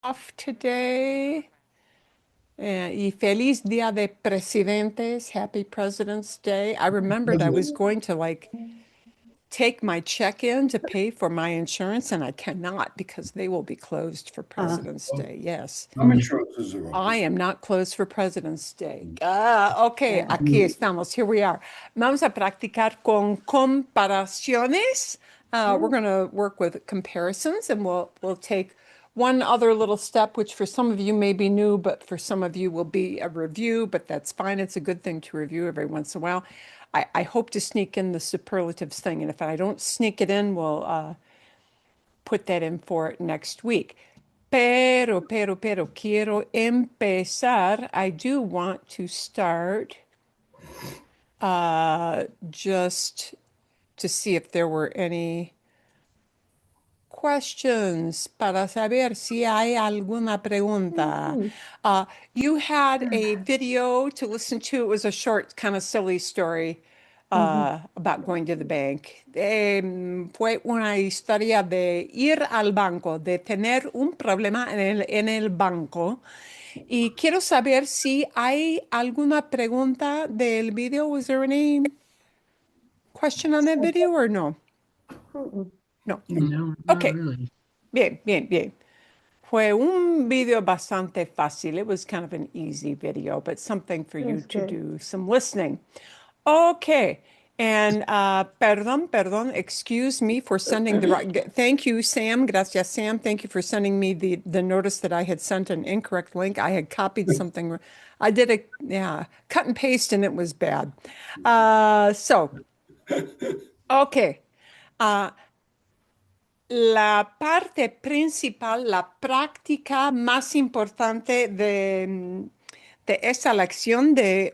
Off today. Y feliz Día de Presidentes. Happy President's Day. I remembered I was President. going to take my check in to pay for my insurance, and I cannot because they will be closed for President's Oh, Day. Yes, how many insurances are I open? am not closed for President's Day. Ok, aquí estamos. Here we are. Vamos a practicar con comparaciones. We're going to work with comparisons, and we'll take one other little step, which for some of you may be new, but for some of you will be a review, but that's fine. It's a good thing to review every once in a while. I hope to sneak in the superlatives thing, and if I don't sneak it in, we'll put that in for next week. Pero, quiero empezar. I do want to start just to see if there were any questions para saber si hay alguna pregunta. You had a video to listen to. It was a short, kind of silly story about going to the bank. Fue una historia de ir al banco, de tener un problema en el banco. Y quiero saber si hay alguna pregunta del video. Was there any question on that video or no? No. No, not Okay. really. Bien, bien, bien. Fue un video bastante fácil. It was kind of an easy video, but something for you That's to good. do some listening. Okay. And perdón, excuse me for sending the right. Thank you, Sam. Gracias, Sam. Thank you for sending me the notice that I had sent an incorrect link. I had copied something. I did cut and paste, and it was bad. Okay. Uh, La parte principal, la práctica más importante de esta lección de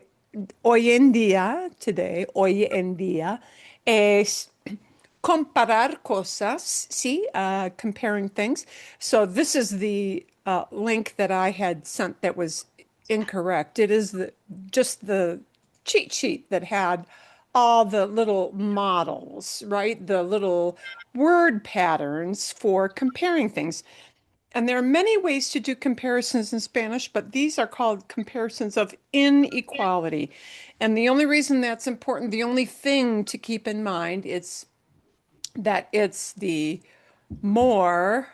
hoy en día, hoy en día, es comparar cosas, ¿sí? Comparing things. So this is the link that I had sent that was incorrect. It is just the cheat sheet that had all the little models, right? The little word patterns for comparing things. And there are many ways to do comparisons in Spanish, but these are called comparisons of inequality. And the only reason that's important, the only thing to keep in mind, it's that it's the more,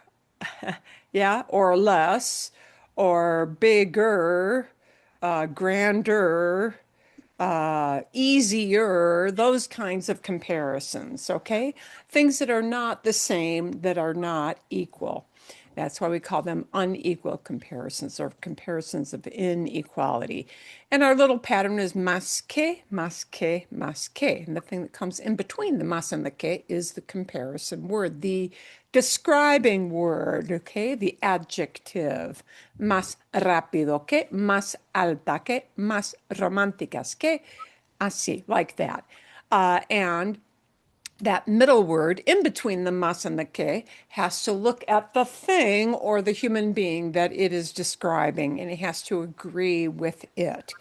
yeah, or less, or bigger, grander, easier, those kinds of comparisons, okay? Things that are not the same, that are not equal. That's why we call them unequal comparisons or comparisons of inequality. And our little pattern is más que, más que, más que. And the thing that comes in between the más and the que is the comparison word, the describing word, okay? The adjective. Más rápido que, más alta que, más románticas que, así, like that. And that middle word in between the mas and the que has to look at the thing or the human being that it is describing, and it has to agree with it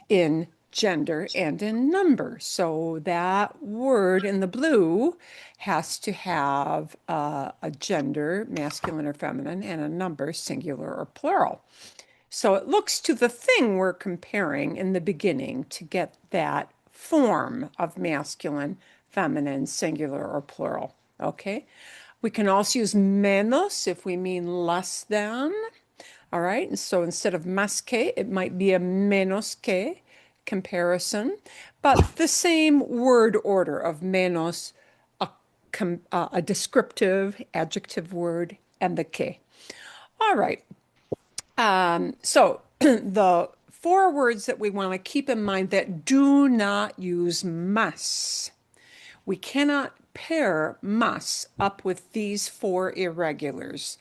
in gender and in number. So that word in the blue has to have a gender, masculine or feminine, and a number, singular or plural. So it looks to the thing we're comparing in the beginning to get that form of masculine, feminine, singular, or plural. Okay. We can also use menos if we mean less than. All right. And so instead of más que, it might be a menos que comparison, but the same word order of menos, a descriptive adjective word, and the que. All right. So the four words that we want to keep in mind that do not use mas. We cannot pair mas up with these four irregulars,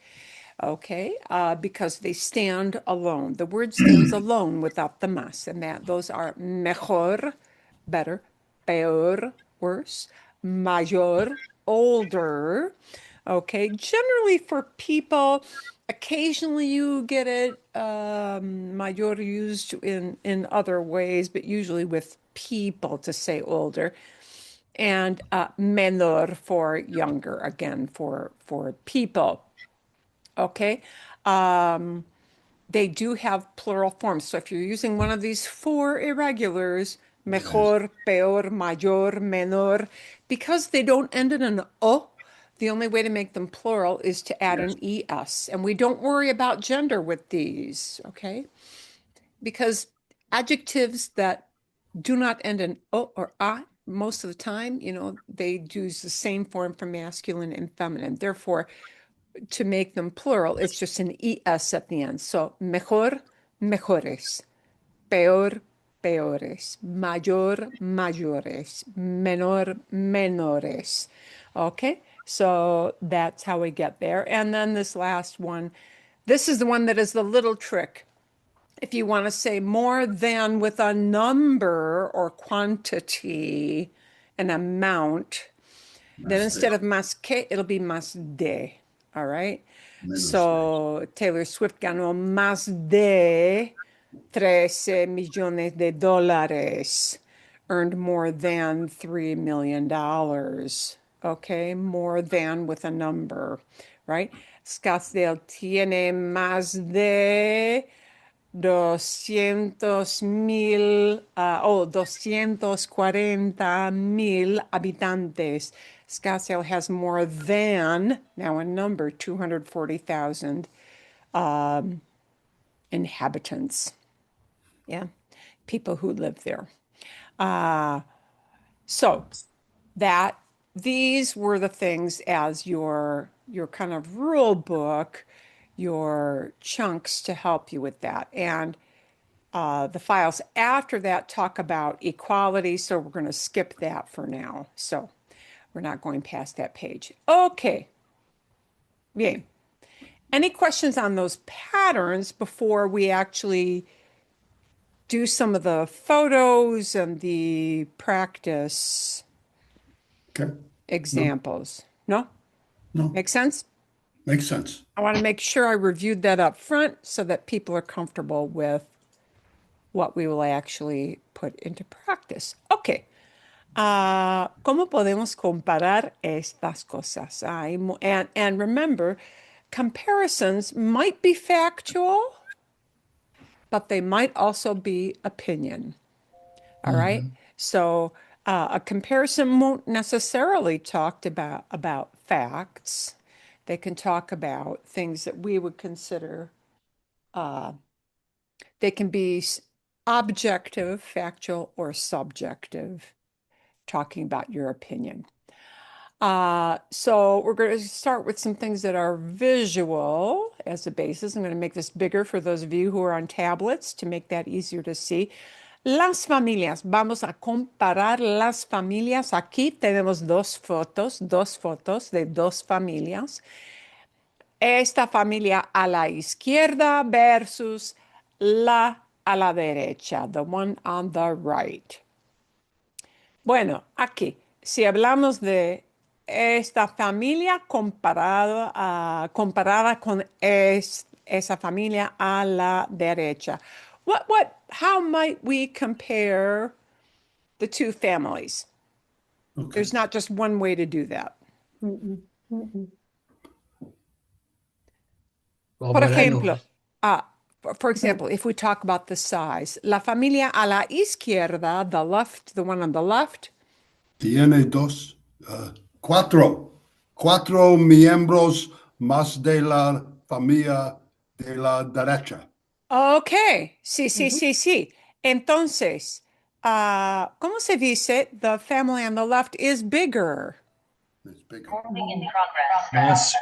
okay? Because they stand alone. The word stands alone without the mas, and those are mejor, better, peor, worse, mayor, older. Okay, generally for people, occasionally you get it mayor used in other ways, but usually with people to say older, and menor for younger, again for people. Okay. They do have plural forms. So if you're using one of these four irregulars, Yes. mejor, peor, mayor, menor, because they don't end in an o, the only way to make them plural is to add Yes. an es. And we don't worry about gender with these, okay? Because adjectives that do not end in o or a, most of the time, they use the same form for masculine and feminine. Therefore, to make them plural, it's just an es at the end. So mejor, mejores, peor, peores, mayor, mayores, menor, menores. Okay, so that's how we get there. And then this last one, this is the one that is the little trick. If you want to say more than with a number or quantity, an amount, then Más de. instead of más que, it'll be más de. All right. Menos de. So Taylor Swift ganó más de 13 millones de dólares, earned more than $3 million. Okay. More than with a number, right? Scottsdale tiene más de 240,000 habitantes. Scottsdale has more than, now a number, 240,000 inhabitants. Yeah, people who live there. So that these were the things as your kind of rule book, your chunks to help you with that. And the files after that talk about equality, so we're going to skip that for now. So we're not going past that page. Okay. Bien. Any questions on those patterns before we actually do some of the photos and the practice Okay. No. examples? No? No. Make sense? Makes sense. I want to make sure I reviewed that up front so that people are comfortable with what we will actually put into practice. Okay. ¿Cómo podemos comparar estas cosas? And remember, comparisons might be factual, but they might also be opinion. All right. So a comparison won't necessarily talk about facts. They can talk about things that we would consider, they can be objective, factual, or subjective, talking about your opinion. So we're going to start with some things that are visual as a basis. I'm going to make this bigger for those of you who are on tablets to make that easier to see. Las familias. Vamos a comparar las familias. Aquí tenemos dos fotos de dos familias. Esta familia a la izquierda versus la a la derecha, the one on the right. Bueno, aquí, si hablamos de esta familia comparada con esa familia a la derecha, how might we compare the two families? Okay. There's not just one way to do that. Well, Por but I know. ejemplo, for example, if we talk about the size, la familia a la izquierda, the left, the one on the left, Tiene cuatro miembros más de la familia de la derecha. okay, sí. Entonces, ¿cómo se dice? The family on the left is bigger. It's bigger. Más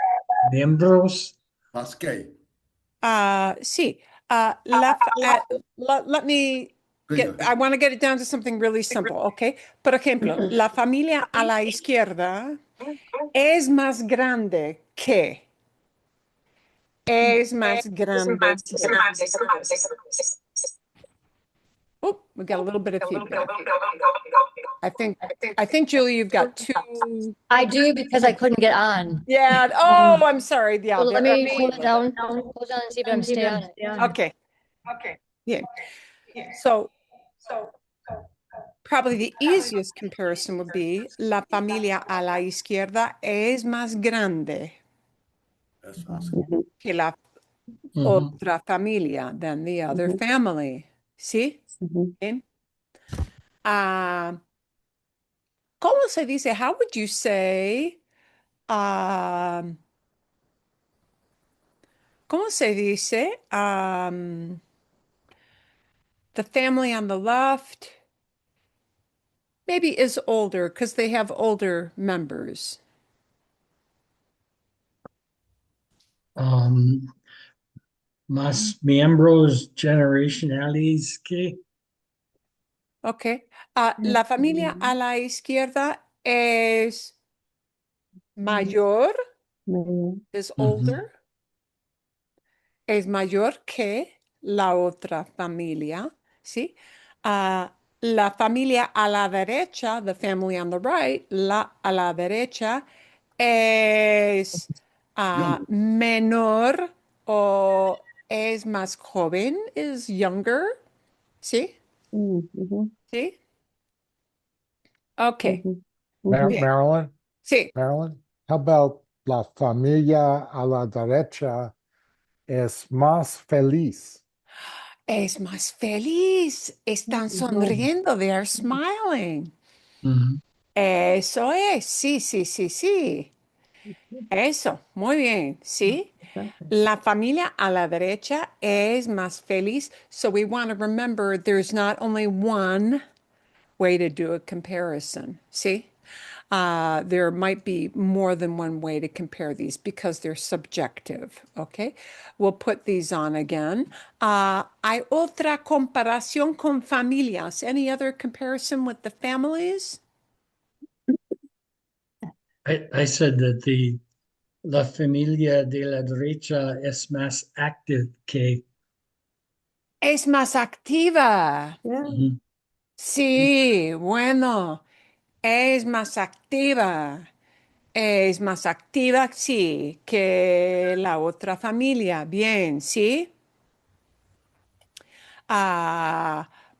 miembros. Más que. Sí. Let me Bigger. I want to get it down to something really simple, okay? Por ejemplo, la familia a la izquierda es más grande que. Es más grande que. Oh, we got a little bit of feedback. I think Julie, you've got two. I do because I couldn't get on. Yeah. Oh, I'm sorry. Yeah. Well, let there- me close it down. Close down and see if I'm stay on it. Okay. Yeah. So probably the easiest comparison would be la familia a la izquierda es más grande That's más que la Mhm. otra familia, then the other Mhm. family. ¿Sí? Mhm. Bien. Ah, ¿cómo se dice? How would you say? um, ¿Cómo se dice? The family on the left maybe is older because they have older members. Más miembros generacionales que. Ok. La familia a la izquierda es mayor, Mayor. es Mhm. older, es mayor que la otra familia, ¿sí? La familia a la derecha, the family on the right, la a la derecha es Younger. menor o es más joven, is younger, ¿sí? Mhm. ¿Sí? Ok, Mhm. Mhm. bien, Marilyn, sí. Marilyn, how about la familia a la derecha es más feliz? Es más feliz, están Mhm. sonriendo, they are smiling. Mhm. Eso es, sí, sí, sí, sí. Eso, muy bien, ¿sí? Exactly. La familia a la derecha es más feliz. So we want to remember there's not only one way to do a comparison, ¿sí? There might be more than one way to compare these because they're subjective, okay? We'll put these on again. ¿Hay otra comparación con familias? Any other comparison with the families? I said that la familia de la derecha es más active que. Es más activa. Yeah. Mhm. Sí, bueno, es más activa. Es más activa, sí, que la otra familia. Bien, ¿sí?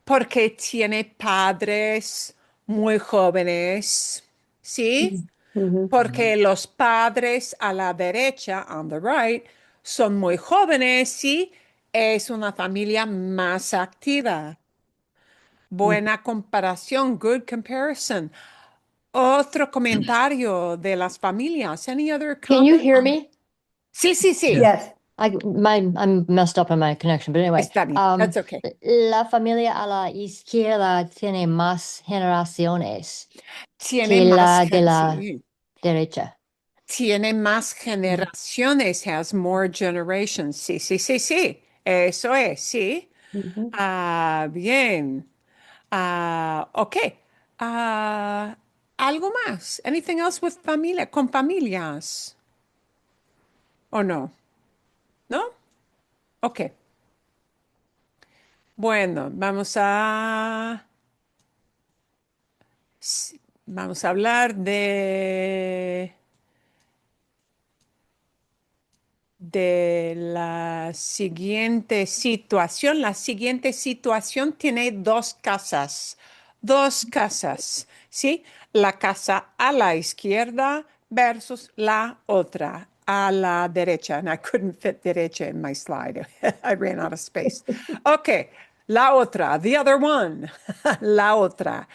Porque tiene padres muy jóvenes, ¿sí? Mhm. Porque los padres a la derecha, on the right, son muy jóvenes, ¿sí? Es una familia más activa. Buena comparación, good comparison. Otro comentario de las familias. Any other Can you comment? hear me? Sí, sí, sí. Yeah. Yes. I'm messed up in my connection, but anyway, Está bien. That's okay. la familia a la izquierda tiene más generaciones Tiene que más, la de la sí. derecha. Tiene más generaciones, has more generations. Sí, sí, sí, sí. Eso es, sí. Mhm. Bien. Ok. Algo más. Anything else with familia, con familias? ¿O no? ¿No? Ok. Bueno, vamos a hablar de la siguiente situación. La siguiente situación tiene dos casas, ¿sí? La casa a la izquierda versus la otra a la derecha. And I couldn't fit derecha in my slide. I ran out of space. Okay, la otra, the other one, la otra.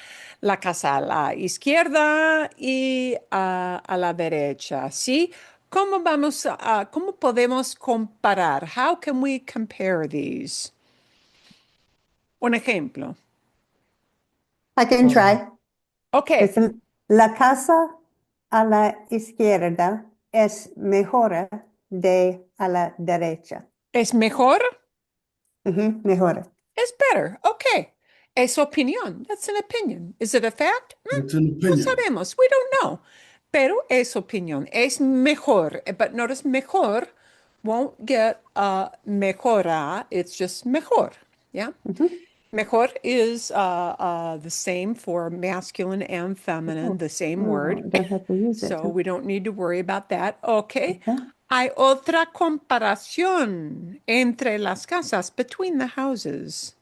La casa a la izquierda y a la derecha, ¿sí? ¿Cómo podemos comparar? How can we compare these? Un ejemplo. I can try. Ok, Es la casa a la izquierda es mejor de a la derecha. ¿es mejor? Mejor. It's better. Ok. Es opinión. That's an opinion. Is it a fact? It's an No opinion. sabemos. We don't know. Pero es opinión. Es mejor. But notice mejor won't get mejora. It's just mejor. Yeah. Mhm. Mejor is the same for masculine and feminine, Oh, the same oh, word. I don't have to use it. So we don't need to worry about that. Okay. Okay. Hay otra comparación entre las casas, between the houses.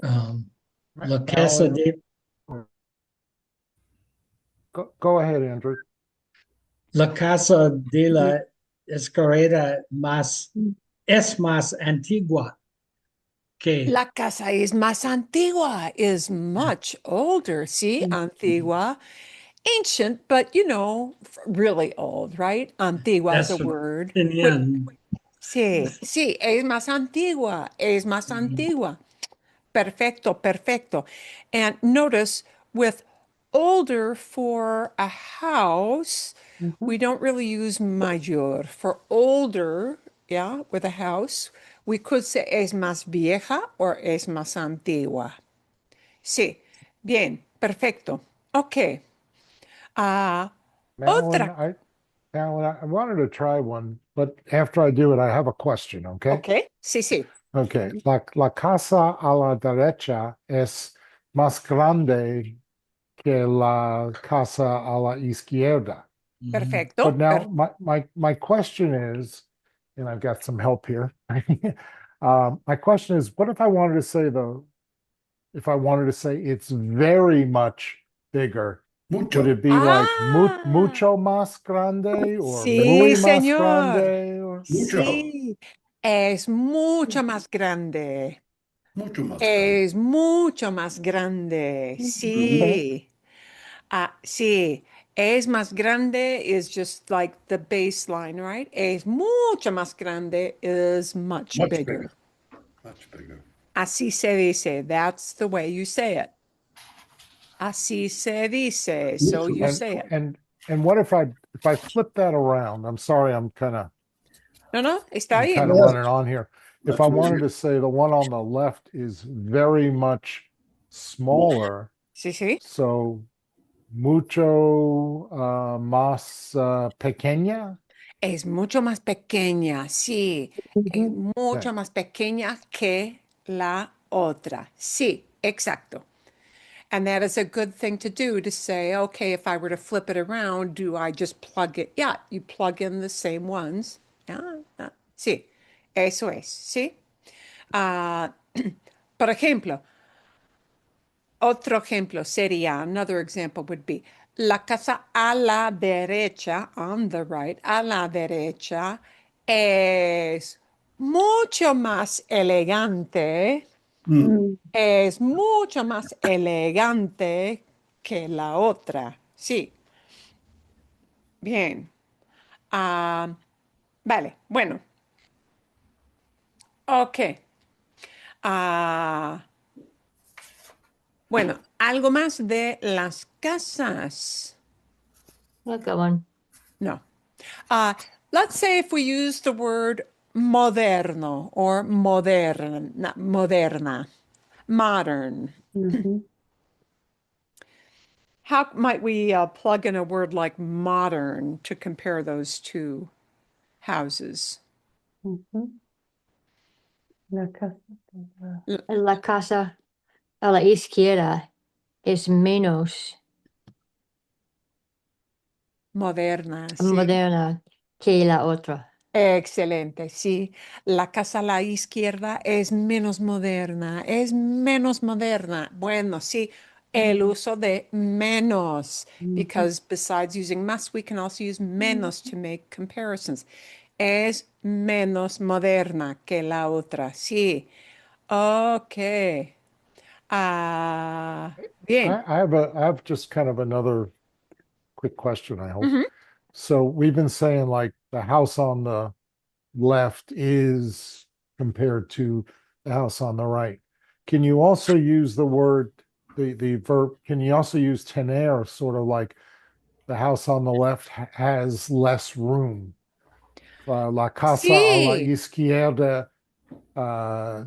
La casa Marilyn, de go ahead, Andrew. la casa de la es más antigua que. La casa es más antigua, is much older. See, antigua, ancient, but you know, really old, right? Antigua is a That's what word. tenían. Sí, sí, es más antigua, es más antigua. Perfecto, perfecto. And notice with older for a house, we don't really use mayor. For older, yeah, with a house, we could say es más vieja or es más antigua. Sí, bien, perfecto. Ok. Ah, Madeline, otra. I wanted to try one, but after I do it, I have a question, okay? Ok, sí, sí. Okay. La casa a la derecha es más grande que la casa a la izquierda. But Perfecto. now my question is, and I've got some help here. My question is, what if I wanted to say if I wanted to say it's very much bigger, would Mucho. it be like Ah, mucho más grande or sí, muy más señor. grande? Or... Mucho. Sí, es mucho más grande. Mucho más grande. Es mucho más grande. Mhm. Okay. Sí. Ah, sí. Es más grande is just like the baseline, right? Es mucho más grande is much Much bigger. bigger. Much bigger. Así se dice. That's the way you say it. Así se dice. So Mucho you más. And say it. and what if I flip that around? I'm sorry, No, no, está I'm kind bien. of Yes. running on here. If That's I what wanted we to say the one on the left is very much smaller, Sí, sí. so mucho más pequeña. Es mucho más pequeña, sí. Es Okay. mucho más pequeña que la otra. Sí, exacto. And that is a good thing to do to say, okay, if I were to flip it around, do I just plug it? Yeah, you plug in the same ones. Ah, sí, eso es, sí. Ah, por ejemplo, otro ejemplo sería, another example would be, la casa a la derecha, on the right, a la derecha, es mucho más elegante, es mucho más elegante que la otra. Sí, bien. Ah, vale, bueno, ok. Ah, bueno, algo más de las casas. Look at one. No. Let's say if we use the word moderno or moderna, modern. Mhm, How might we plug in a word like modern to compare those two houses? mhm. La casa de La casa a la izquierda es menos Moderna, sí. moderna que la otra. Excelente, sí. La casa a la izquierda es menos moderna, es menos moderna. Bueno, sí, el uso de menos, Mhm, because besides using más, we can also use menos to make comparisons. Es menos moderna que la otra, sí. Ok. Ah, bien. I have just kind of another quick question, I hope. Ujú. So we've been saying like the house on the left is compared to the house on the right. Can you also use the word, the verb, can you also use tener, sort of like the house on the left has less room? La casa a la Sí, izquierda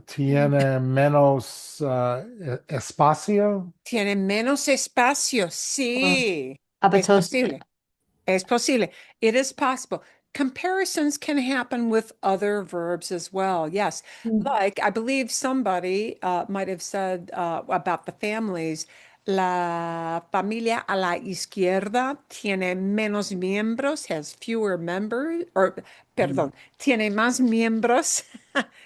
tiene menos espacio. tiene menos espacio, sí. Aber Es tos, posible. Es posible. It is possible. Comparisons can happen with other verbs as well. Yes. Like, I believe somebody might have said about the families, la familia a la izquierda tiene menos miembros, has fewer members, or, perdón, tiene más miembros.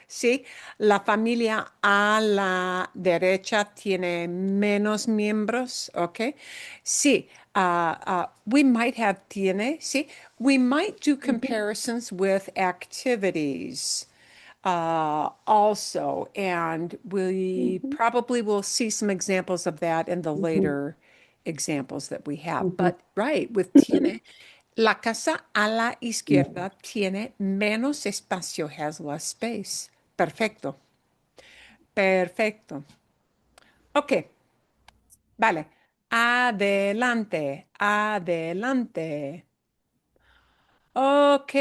Sí. La familia a la derecha tiene menos miembros. ¿Ok? Sí. We might have tiene, see? We might do comparisons with activities also, and we probably will see some examples of that in the later examples that we have. But right, with tiene, la casa a la izquierda tiene menos espacio, has less space. Perfecto. Perfecto. Ok, vale. Adelante, adelante. Ok.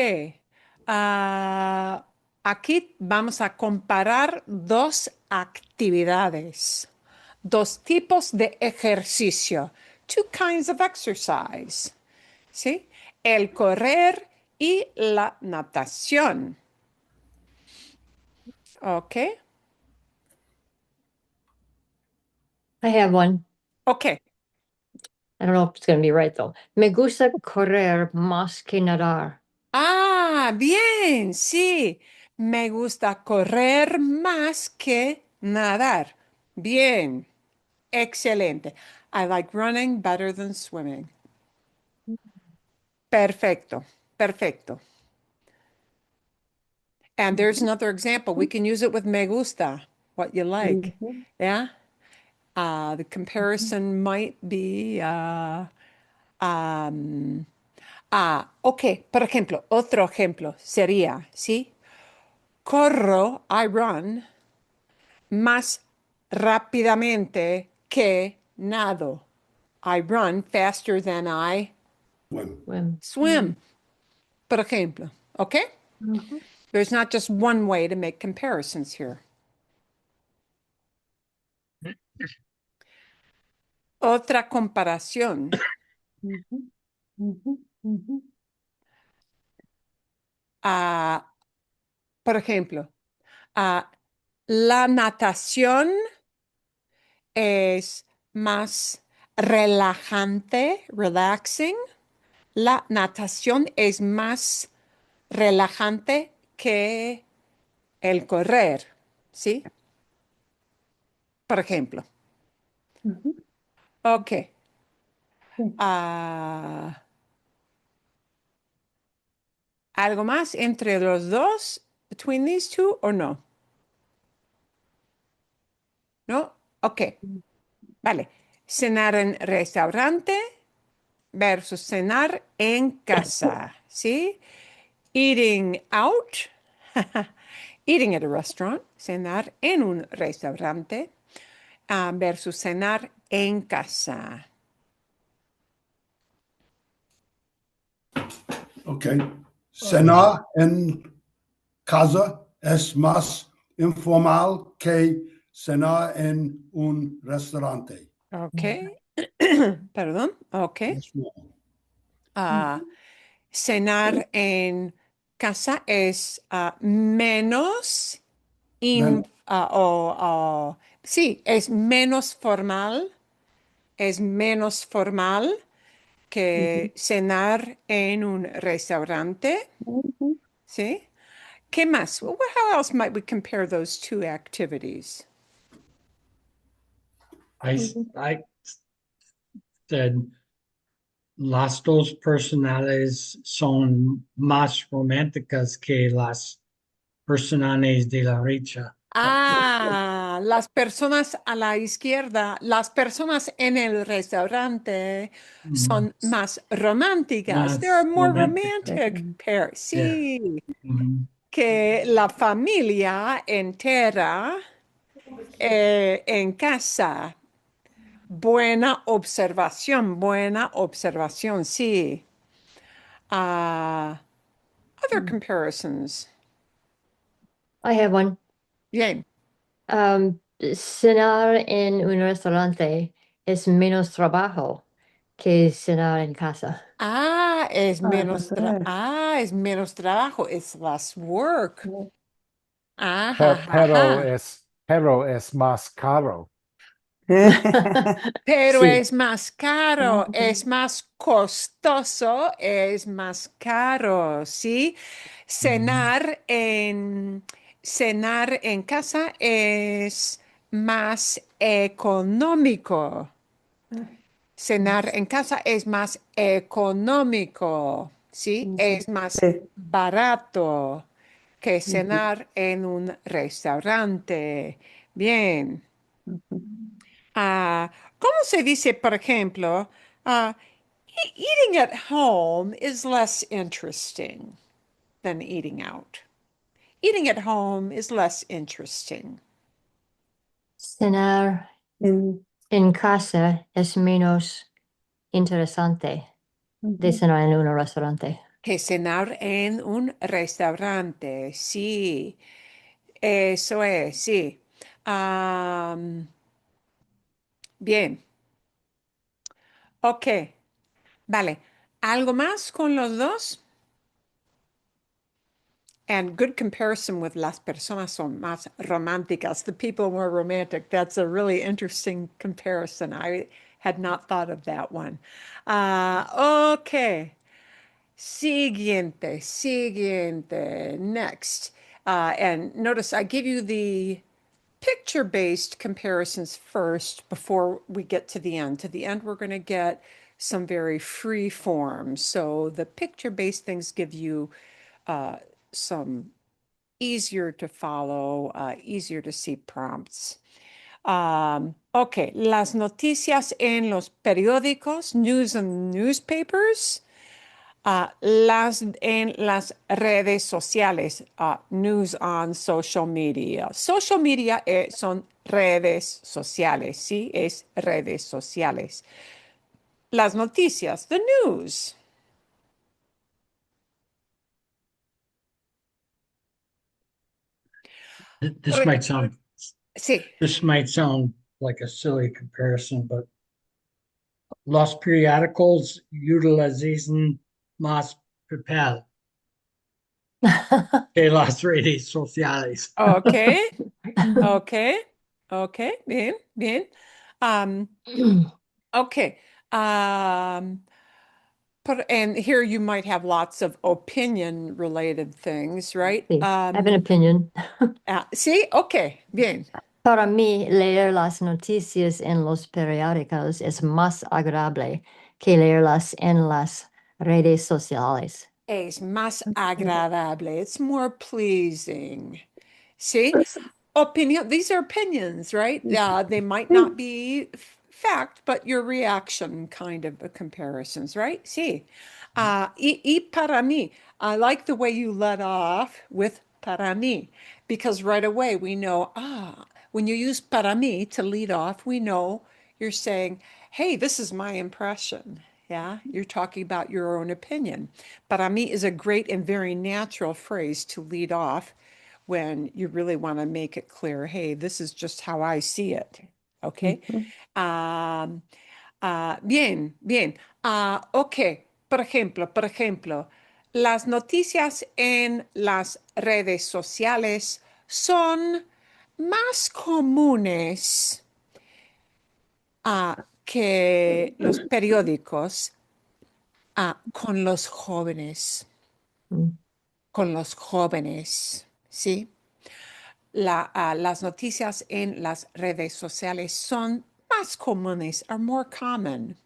Aquí vamos a comparar dos actividades, dos tipos de ejercicio, two kinds of exercise, ¿sí? El correr y la natación. Ok, I have one. ok. I don't know if it's going to be right though. Me gusta correr más que nadar. Ah, bien, sí. Me gusta correr más que nadar. Bien, excelente. I like running better than swimming. Perfecto, perfecto. And there's another example. We can use it with me gusta, what you like. Yeah? The comparison might be, ok, por ejemplo, otro ejemplo sería, ¿sí? Corro, I run, más rápidamente que nado. I run faster than I Bueno, swim, por ejemplo. ¿Ok? There's not just one way to make comparisons here. Otra comparación. ah, por ejemplo, ah, la natación es más relajante, relaxing. La natación es más relajante que el correr, ¿sí? Por ejemplo. Ok. Ah, ¿Algo más entre los dos? Between these two or no? ¿No? Ok. Vale. Cenar en restaurante versus cenar en casa, ¿sí? Eating out, eating at a restaurant, cenar en un restaurante, versus cenar en casa. ok. Cenar en casa es más informal que cenar en un restaurante. Ok. Perdón. Ok. Yes, ma'am. Cenar en casa es menos Men- sí, es menos formal que cenar en un restaurante, ¿sí? ¿Qué más? Well, how else might we compare those two activities? I said las dos personales son más románticas que las personales de la derecha. Las personas a la izquierda, las personas en el restaurante Mm, son más románticas. They're Más more románticas. romantic pair. Yeah. Sí, Mhm. que la familia entera en casa. Buena observación, sí. Other comparisons. I have one. Bien. Cenar en un restaurante es menos trabajo que cenar en casa. Es menos trabajo. It's less work. Pero es más caro. Pero Sí. es más caro, es más costoso, es más caro, ¿sí? Mhm. Cenar en casa es más económico, Cenar en casa es más económico, ¿sí? Es más Sí. barato que Ujú, cenar en un restaurante. Bien. ujú. Ah, ¿cómo se dice, por ejemplo, ah, eating at home is less interesting than eating out? Eating at home is less interesting. Cenar En- en casa es menos interesante de ujú. cenar en un restaurante. Que cenar en un restaurante, sí, eso es, sí. Am, bien, ok, vale. ¿Algo más con los dos? And good comparison with las personas son más románticas. The people more romantic. That's a really interesting comparison. I had not thought of that one. Okay. Siguiente. Next. And notice I give you the picture-based comparisons first before we get to the end. To the end, we're going to get some very free forms. So the picture-based things give you some easier to follow, easier to see prompts. Ok, las noticias en los periódicos, news and newspapers, las en las redes sociales, news on social media. Social media son redes sociales, ¿sí? Es redes sociales. Las noticias, the news. This might sound Sí. this might sound like a silly comparison, but los periódicos utilizan más papel que las redes sociales. Ok, ok, ok, bien, bien. Um, okay. Um, and here you might have lots of opinion related things, right? Sí, I have an opinion. Sí, ok, bien. Para mí, leer las noticias en los periódicos es más agradable que leerlas en las redes sociales. Es más agradable. It's more pleasing. See? Opinion, these are opinions, right? They might not be fact, but your reaction kind of comparisons, right? Sí. Y para mí, I like the way you let off with para mí, because right away we know, when you use para mí to lead off, we know you're saying, hey, this is my impression. Yeah, you're talking about your own opinion. Para mí is a great and very natural phrase to lead off when you really want to make it clear, hey, this is just how I see it. Okay. Ujú. Bien, bien. Ok, por ejemplo, las noticias en las redes sociales son más comunes que los periódicos con los jóvenes, Mm. ¿sí? Las noticias en las redes sociales son más comunes, are more common,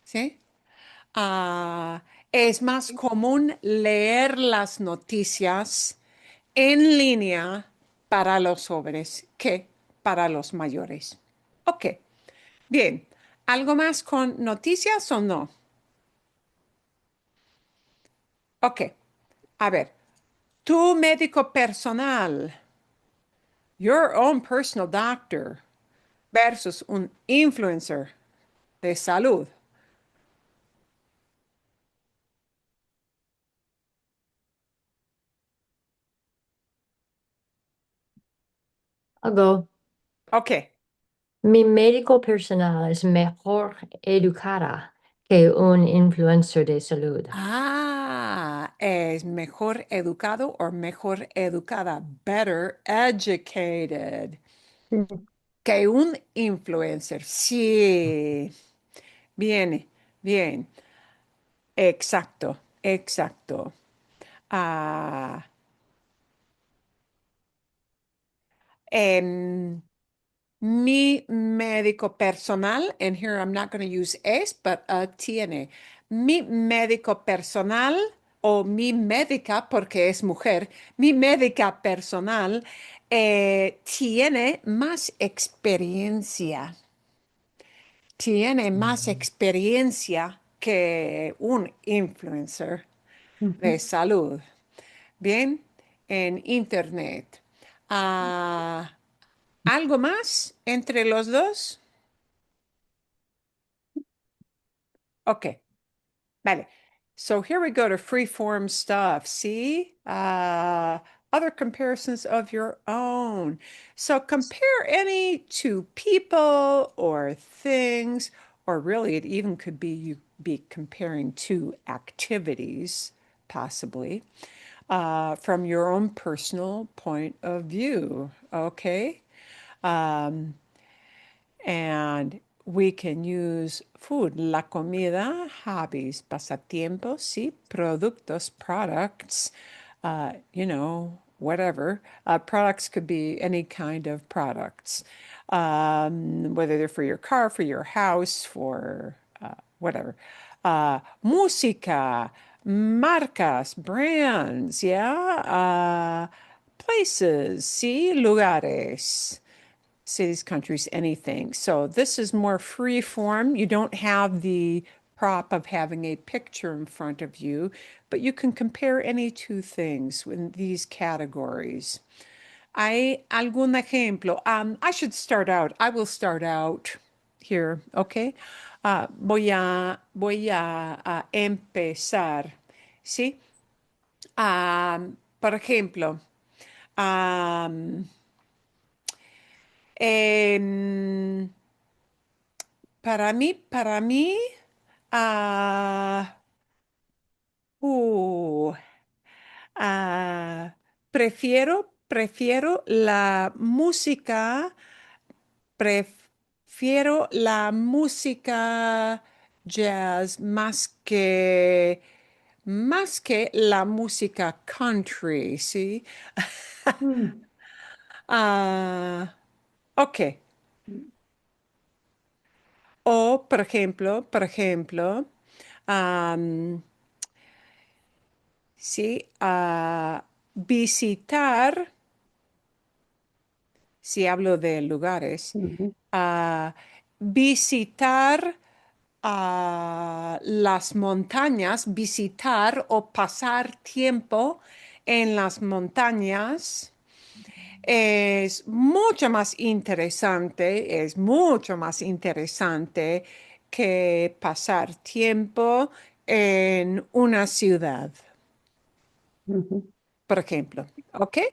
¿sí? Es más común leer las noticias en línea para los jóvenes que para los mayores. Ok, bien. ¿Algo más con noticias o no? Ok, a ver, tu médico personal, your own personal doctor versus un influencer de salud. I'll go. Ok. Mi médico personal es mejor educada que un influencer de salud. Es mejor educado o mejor educada, better educated, que un influencer. Sí, bien, bien, exacto, exacto. Ah, em, Mi médico personal, and here I'm not going to use es, but tiene. Mi médico personal o mi médica, porque es mujer, mi médica personal tiene más experiencia. Tiene más experiencia que un influencer de salud. Bien, en Internet. ¿Algo más entre los dos? Okay, vale. So here we go to free form stuff. See? Other comparisons of your own. So compare any two people or things, or really it even could be you be comparing two activities, possibly, from your own personal point of view. Okay? And we can use food, la comida, hobbies, pasatiempos, sí, productos, products, whatever. Products could be any kind of products, whether they're for your car, for your house, for whatever. Música, marcas, brands, yeah. Places, sí, lugares, cities, countries, anything. So this is more free form. You don't have the prop of having a picture in front of you, but you can compare any two things in these categories. ¿Hay algún ejemplo? I should start out. I will start out here, okay? Voy a empezar, ¿sí? Por ejemplo, em, para mí, ah, uh, prefiero la música, prefiero la música jazz más que la música country, ¿sí? Ok. O, por ejemplo, am, sí, visitar, si hablo de lugares, visitar las montañas, visitar o pasar tiempo en las montañas es mucho más interesante que pasar tiempo en una ciudad, por ejemplo. Okay?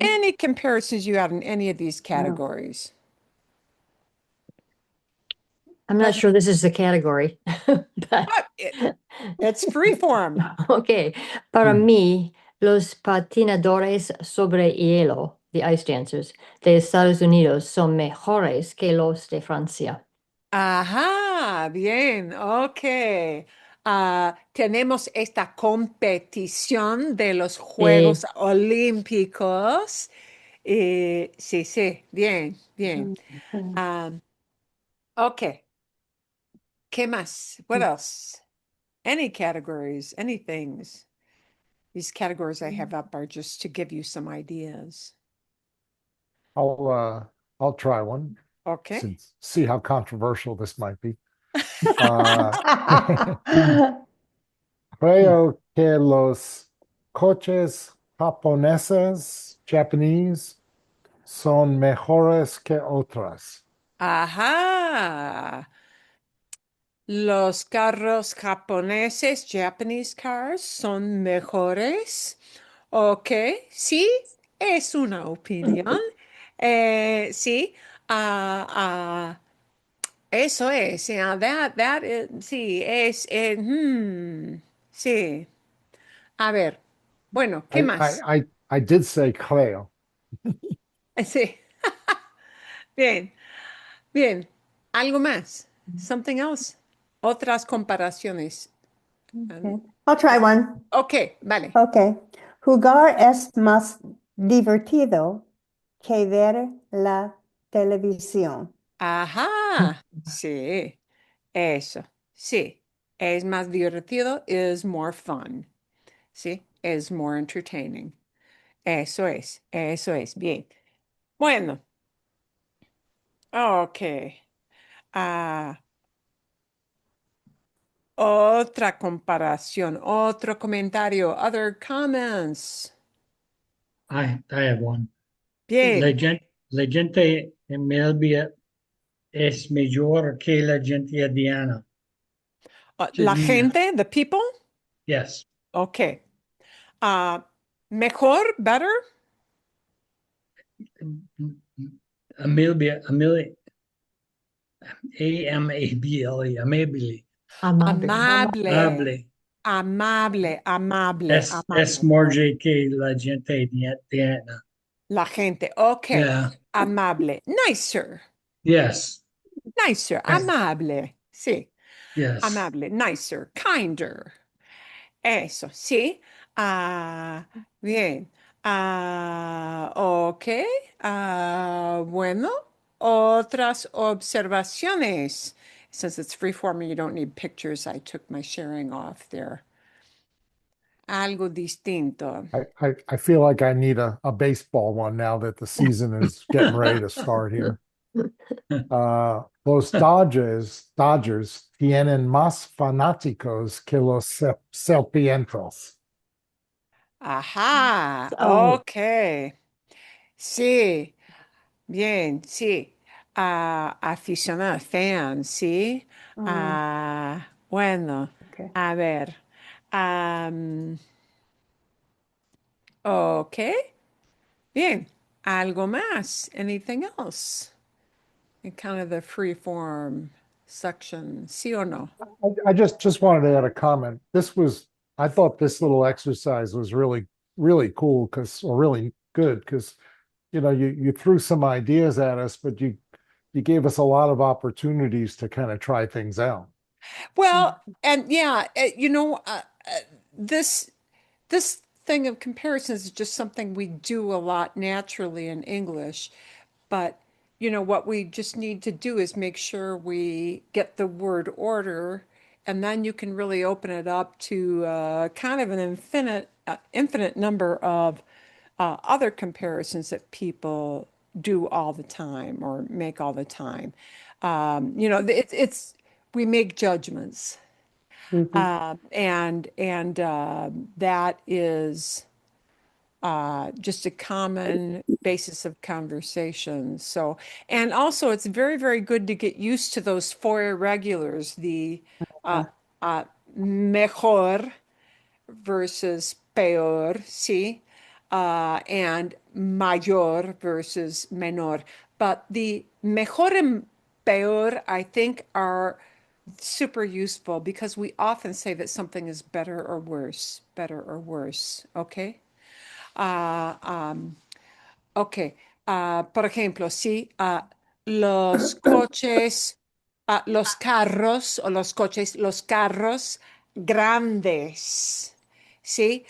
Any comparisons you have in any of these categories? I'm not sure this is the category, but But it's free form. okay. Para mí, los patinadores sobre hielo, the ice dancers, de Estados Unidos son mejores que los de Francia. Ajá, bien, ok. Tenemos esta competición de los Juegos Olímpicos. Sí, sí, bien, bien. Ok, ¿qué más? What else? Any categories, any things? These categories I have up are just to give you some ideas. I'll try one, Okay. see how controversial this might be. Uh, Creo que los coches Japanese, son mejores que otras. Ajá. Los carros japoneses, Japanese cars, son mejores. Ok, sí, es una opinión. Sí, ah, ah, eso es. Sí, sí. A ver, bueno, ¿qué más? I did say creo. Sí, bien, bien. ¿Algo más? Something else. Otras comparaciones. I'll try one. Ok, vale. Okay. Jugar es más divertido que ver la televisión. Ajá, sí, eso, sí. Es más divertido, is more fun. Sí, is more entertaining. Eso es, bien. Bueno, ok. Ah, otra comparación, otro comentario, other comments. I have one. Bien, La gente en Melbourne es mayor que la gente de Diana. la Janina. gente, the people, Yes. ok. Mejor, better, Amelia, A-M-A-B-L-E, amabile. Amable. amable, Amable. amable, amable, Es amable. more que la gente de Diana. La gente, ok. Yeah. Amable, nicer, Yes. nicer, Yes. amable, sí. Yes. Amable, nicer, kinder. Eso, sí. Bien. Ok. Bueno, otras observaciones. Since it's free form and you don't need pictures, I took my sharing off there. Algo distinto. I feel like I need a baseball one now that the season is getting ready to start here. Los Dodgers tienen más fanáticos que los Serpientes. Ajá. Oh. Ok. Sí. Bien, sí. Aficionado, fan, sí. Bueno, Okay. a ver. Ok. Bien. Algo más? Anything else? In kind of the free form section, sí o no? I just wanted to add a comment. I thought this little exercise was really cool or really good because you threw some ideas at us, but you gave us a lot of opportunities to kind of try things out. Well, and yeah, this this thing of comparisons is just something we do a lot naturally in English, but what we just need to do is make sure we get the word order, and then you can really open it up to kind of an infinite number of other comparisons that people do all the time or make all the time. It's we make judgments, Mhm. and that is just a common basis of conversation. So, and also it's very, very good to get used to those four irregulars, the uh, uh, mejor versus peor, sí, and mayor versus menor. But the mejor and peor, I think, are super useful because we often say that something is better or worse, okay? Ah, ok. Por ejemplo, sí, los coches, los carros o los coches, los carros grandes, ¿sí?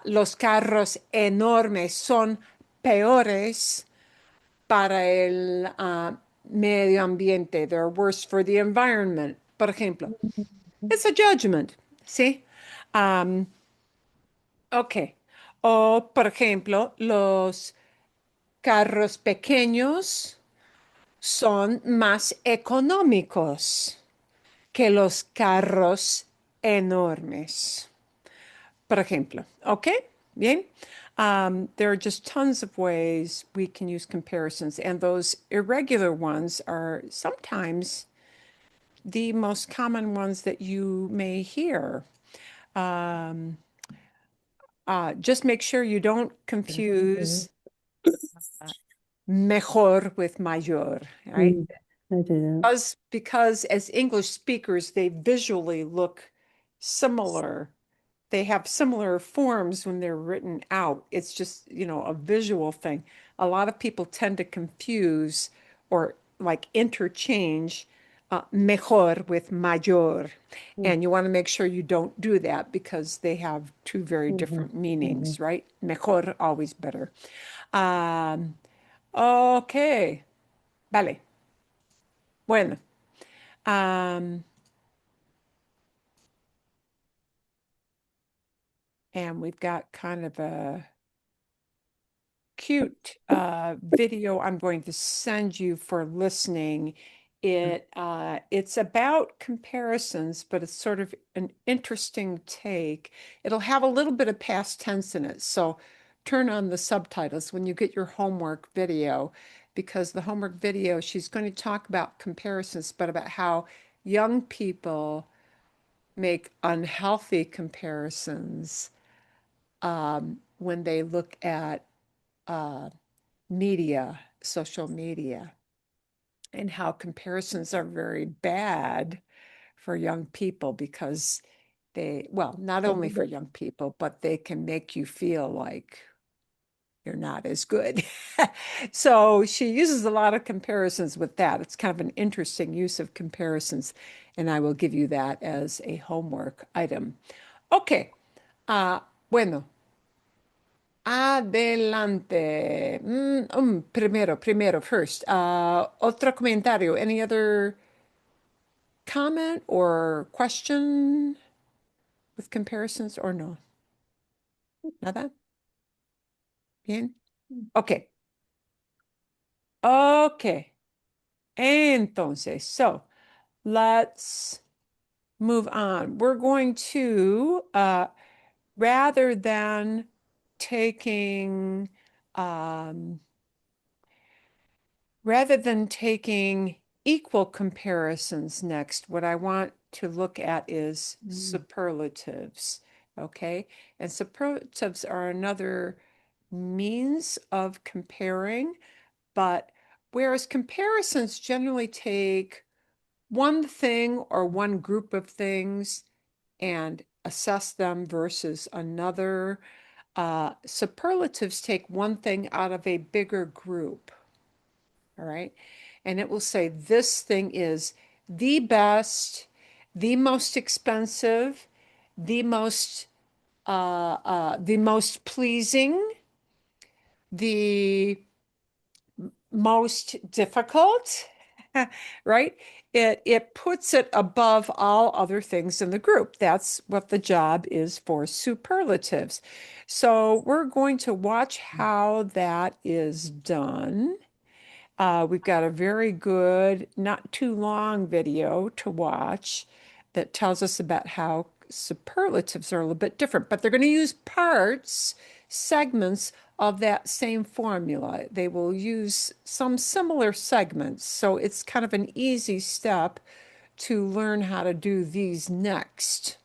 Los carros enormes son peores para el medio ambiente. They're worse for the environment. Por ejemplo, it's a judgment, ¿sí? Um, ok. O, por ejemplo, los carros pequeños son más económicos que los carros enormes. Por ejemplo, ¿ok? Bien. There are just tons of ways we can use comparisons, and those irregular ones are sometimes the most common ones that you may hear. Just make sure you don't confuse mejor with mayor, right? I didn't. Because as English speakers, they visually look similar. They have similar forms when they're written out. It's just, a visual thing. A lot of people tend to confuse or like interchange mejor with mayor. And you want to make sure you don't do that because they have two very different meanings, right? Mejor, always better. Okay. Vale. Bueno. And we've got kind of a cute video I'm going to send you for listening. It's about comparisons, but it's sort of an interesting take. It'll have a little bit of past tense in it, so turn on the subtitles when you get your homework video, because the homework video, she's going to talk about comparisons, but about how young people make unhealthy comparisons when they look at media, social media, and how comparisons are very bad for young people because well, not only for young people, but they can make you feel like you're not as good. So she uses a lot of comparisons with that. It's kind of an interesting use of comparisons, and I will give you that as a homework item. Okay. Bueno. Adelante. Primero, first. Otro comentario. Any other comment or question with comparisons or no? Nada? Bien? Okay. Okay. Entonces, so let's move on. We're going to, rather than taking equal comparisons next, what I want to look at is superlatives, okay? And superlatives are another means of comparing, but whereas comparisons generally take one thing or one group of things and assess them versus another, superlatives take one thing out of a bigger group. All right. And it will say this thing is the best, the most expensive, the most pleasing, the most difficult, right? It puts it above all other things in the group. That's what the job is for superlatives. So we're going to watch how that is done. We've got a very good, not too long video to watch that tells us about how superlatives are a little bit different, but they're going to use parts, segments of that same formula. They will use some similar segments, so it's kind of an easy step to learn how to do these next.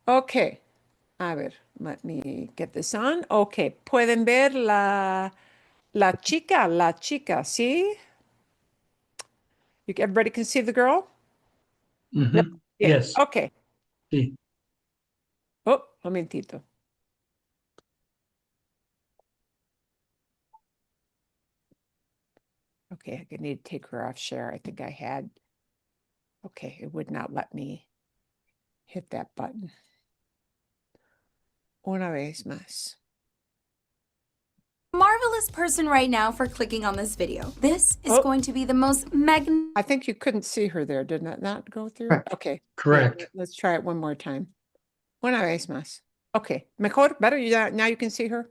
Okay, a ver, let me get this on. Okay, pueden ver la chica, ¿sí? Everybody can see the girl? Mhm. Yeah. Yes. Okay. Sí. Oh, un momentito. Okay, I need to take her off share. I think I had. Okay, it would not let me hit that button. Una vez más. Marvelous person right now for clicking on this video. This is Oh. going to be the most magnificent. I think you couldn't see her there. Did that not go through? Correct. Okay. Correct. Yeah, let's try it one more time. Una vez más. Okay. Mejor? Better? Now you can see her?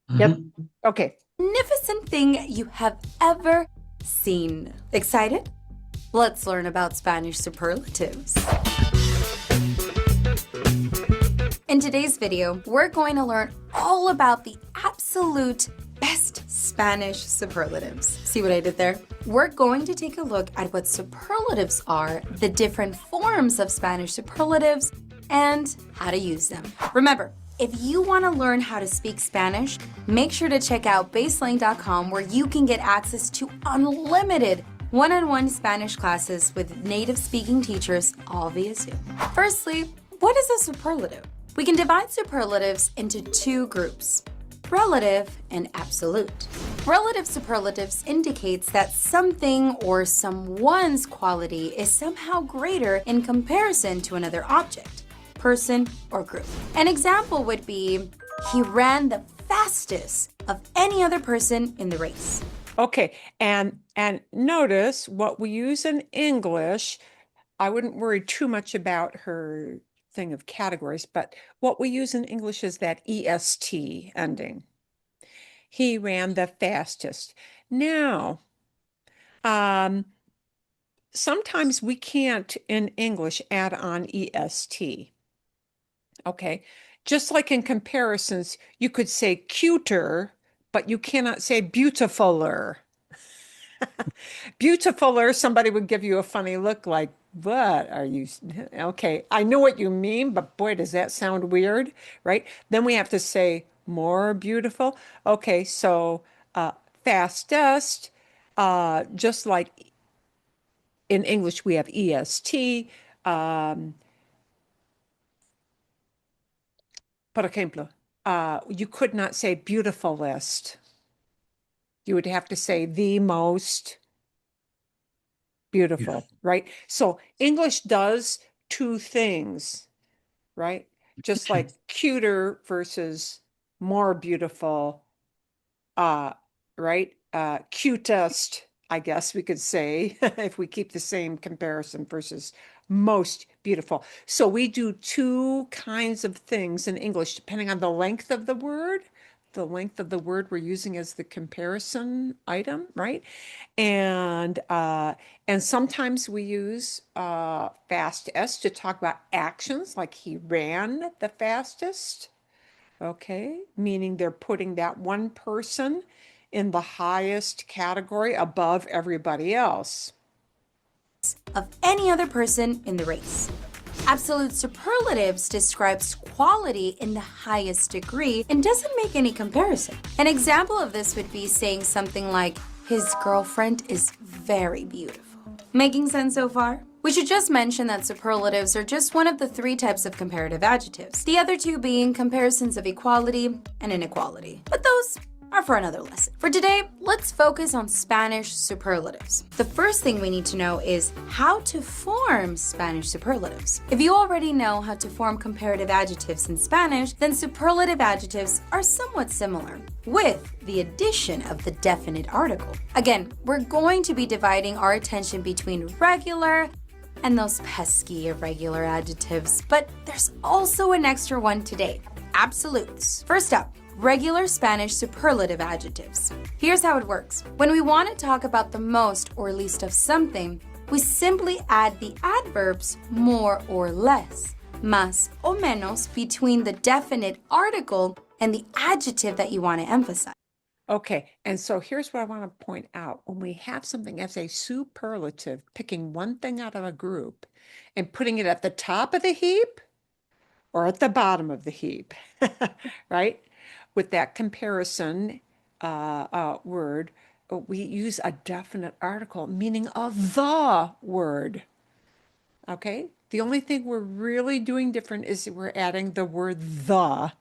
Mhm. Okay. Thing you have ever seen. Excited? Let's learn about Spanish superlatives. In today's video, we're going to learn all about the absolute best Spanish superlatives. See what I did there? We're going to take a look at what superlatives are, the different forms of Spanish superlatives, and how to use them. Remember, if you want to learn how to speak Spanish, make sure to check out baseline.com, where you can get access to unlimited one-on-one Spanish classes with native speaking teachers, all via Zoom. Firstly, what is a superlative? We can divide superlatives into two groups: relative and absolute. Relative superlatives indicates that something or someone's quality is somehow greater in comparison to another object, person, or group. An example would be, he ran the fastest of any other person in the race. Okay, and notice what we use in English. I wouldn't worry too much about her thing of categories, but what we use in English is that EST ending. He ran the fastest. Now, sometimes we can't in English add on EST. Okay, just like in comparisons, you could say cuter, but you cannot say beautifuler. Beautifuler, somebody would give you a funny look like, what are you? Okay, I know what you mean, but boy, does that sound weird, right? Then we have to say more beautiful. Okay, so fastest, just like in English, we have EST. Por ejemplo, you could not say beautifulest. You would have to say the most beautiful, right? So English does two things, right? Just like cuter versus more beautiful, right? Cutest, I guess we could say, if we keep the same comparison versus most beautiful. So we do two kinds of things in English, depending on the length of the word we're using as the comparison item, right? And sometimes we use fast S to talk about actions, like he ran the fastest. Okay, meaning they're putting that one person in the highest category above everybody else. Of any other person in the race. Absolute superlatives describes quality in the highest degree and doesn't make any comparison. An example of this would be saying something like, his girlfriend is very beautiful. Making sense so far? We should just mention that superlatives are just one of the three types of comparative adjectives, the other two being comparisons of equality and inequality. But those are for another lesson. For today, let's focus on Spanish superlatives. The first thing we need to know is how to form Spanish superlatives. If you already know how to form comparative adjectives in Spanish, then superlative adjectives are somewhat similar, with the addition of the definite article. Again, we're going to be dividing our attention between regular and those pesky irregular adjectives, but there's also an extra one today, absolutes. First up, regular Spanish superlative adjectives. Here's how it works. When we want to talk about the most or least of something, we simply add the adverbs more or less, más o menos, between the definite article and the adjective that you want to emphasize. Okay, and so here's what I want to point out. When we have something as a superlative, picking one thing out of a group and putting it at the top of the heap or at the bottom of the heap, right? With that comparison word, we use a definite article, meaning of the word. Okay? The only thing we're really doing different is we're adding the word the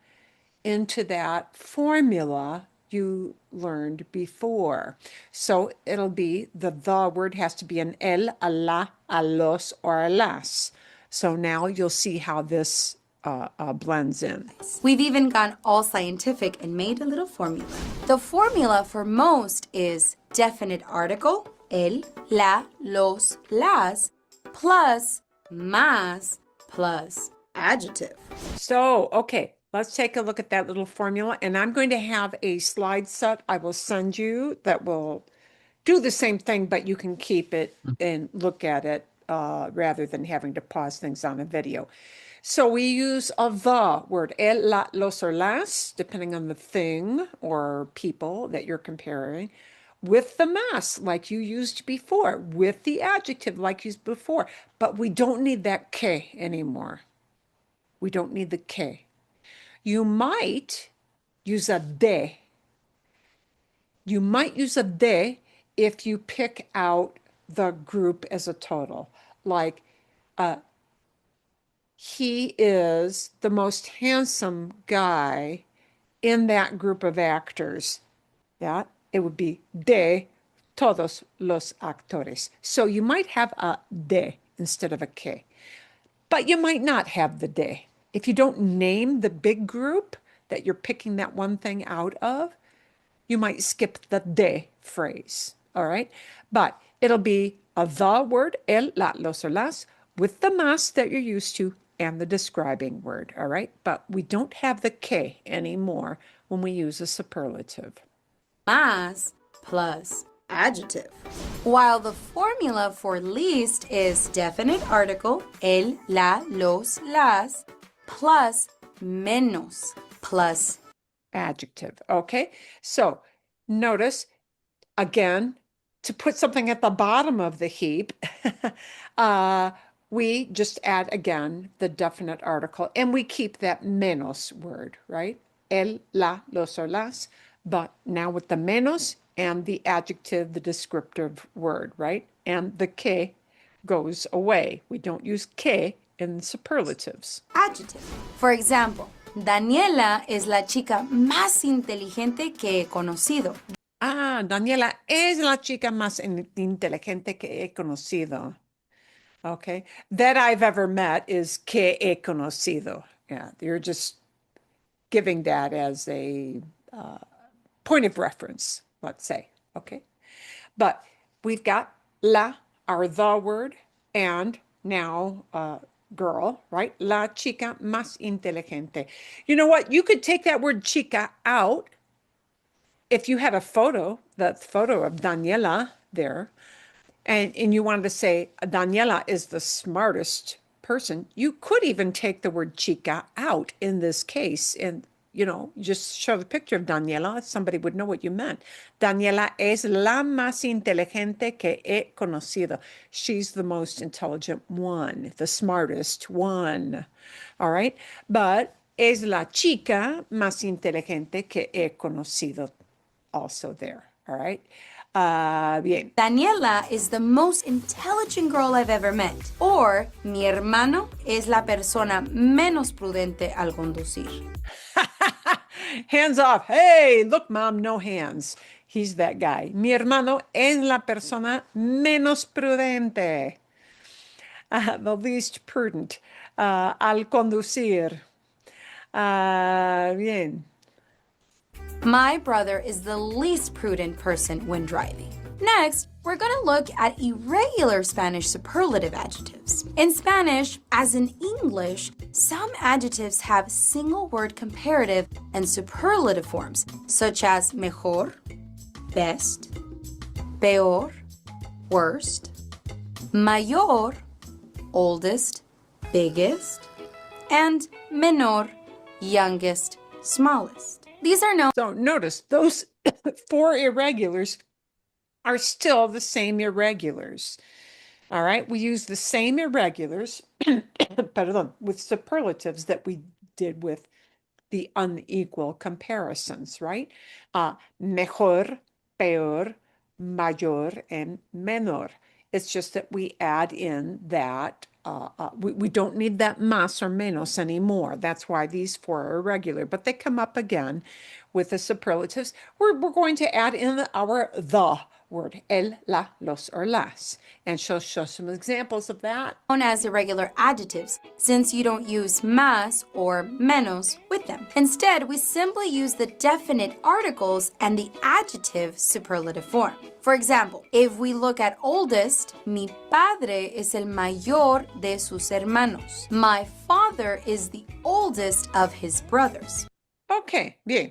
into that formula you learned before. So it'll be the word has to be an el, a la, a los, or a las. So now you'll see how this blends in. We've even gone all scientific and made a little formula. The formula for most is definite article, el, la, los, las, plus más, plus adjective. So, okay, let's take a look at that little formula. And I'm going to have a slide set I will send you that will do the same thing, but you can keep it and look at it rather than having to pause things on a video. So we use a the word, el, la, los, or las, depending on the thing or people that you're comparing, with the más, like you used before, with the adjective, like used before. But we don't need that que anymore. We don't need the que. You might use a de. You might use a de if you pick out the group as a total. Like, he is the most handsome guy in that group of actors. Yeah, it would be de todos los actores. So you might have a de instead of a que, but you might not have the de. If you don't name the big group that you're picking that one thing out of, you might skip the de phrase, all right? But it'll be a the word, el, la, los, or las, with the más that you're used to and the describing word, all right? But we don't have the que anymore when we use a superlative. Más plus adjective. While the formula for least is definite article, el, la, los, las, plus menos plus Adjective, okay? So notice, again, to put something at the bottom of the heap, we just add again the definite article and we keep that menos word, right? El, la, los, or las, but now with the menos and the adjective, the descriptive word, right? And the que goes away. We don't use que in superlatives. adjective. For example, Daniela es la chica más inteligente que he conocido. Ah, Daniela es la chica más inteligente que he conocido. Okay. That I've ever met is que he conocido. Yeah, you're just giving that as a point of reference, let's say. Okay. But we've got la, our the word, and now girl, right? La chica más inteligente. You know what? You could take that word chica out if you had a photo, the photo of Daniela there, and you wanted to say Daniela is the smartest person, you could even take the word chica out in this case and, just show the picture of Daniela. Somebody would know what you meant. Daniela es la más inteligente que he conocido. She's the most intelligent one, the smartest one. All right. But es la chica más inteligente que he conocido. Also there. All right. Bien. Daniela is the most intelligent girl I've ever met. Or, mi hermano es la persona menos prudente al conducir. Hands off. Hey, look, Mom, no hands. He's that guy. Mi hermano es la persona menos prudente. The least prudent al conducir. Bien. My brother is the least prudent person when driving. Next, we're going to look at irregular Spanish superlative adjectives. In Spanish, as in English, some adjectives have single word comparative and superlative forms, such as mejor, best, peor, worst, mayor, oldest, biggest, and menor, youngest, smallest. These are known. So notice those four irregulars are still the same irregulars. All right, we use the same irregulars, pardon, with superlatives that we did with the unequal comparisons, right? Mejor, peor, mayor, and menor. It's just that we add in that, we don't need that más or menos anymore. That's why these four are irregular, but they come up again with the superlatives. We're going to add in our the word, el, la, los, or las. And she'll show some examples of that. Known as irregular adjectives, since you don't use más or menos with them. Instead, we simply use the definite articles and the adjective superlative form. For example, if we look at oldest, mi padre es el mayor de sus hermanos. My father is the oldest of his brothers. Okay, bien.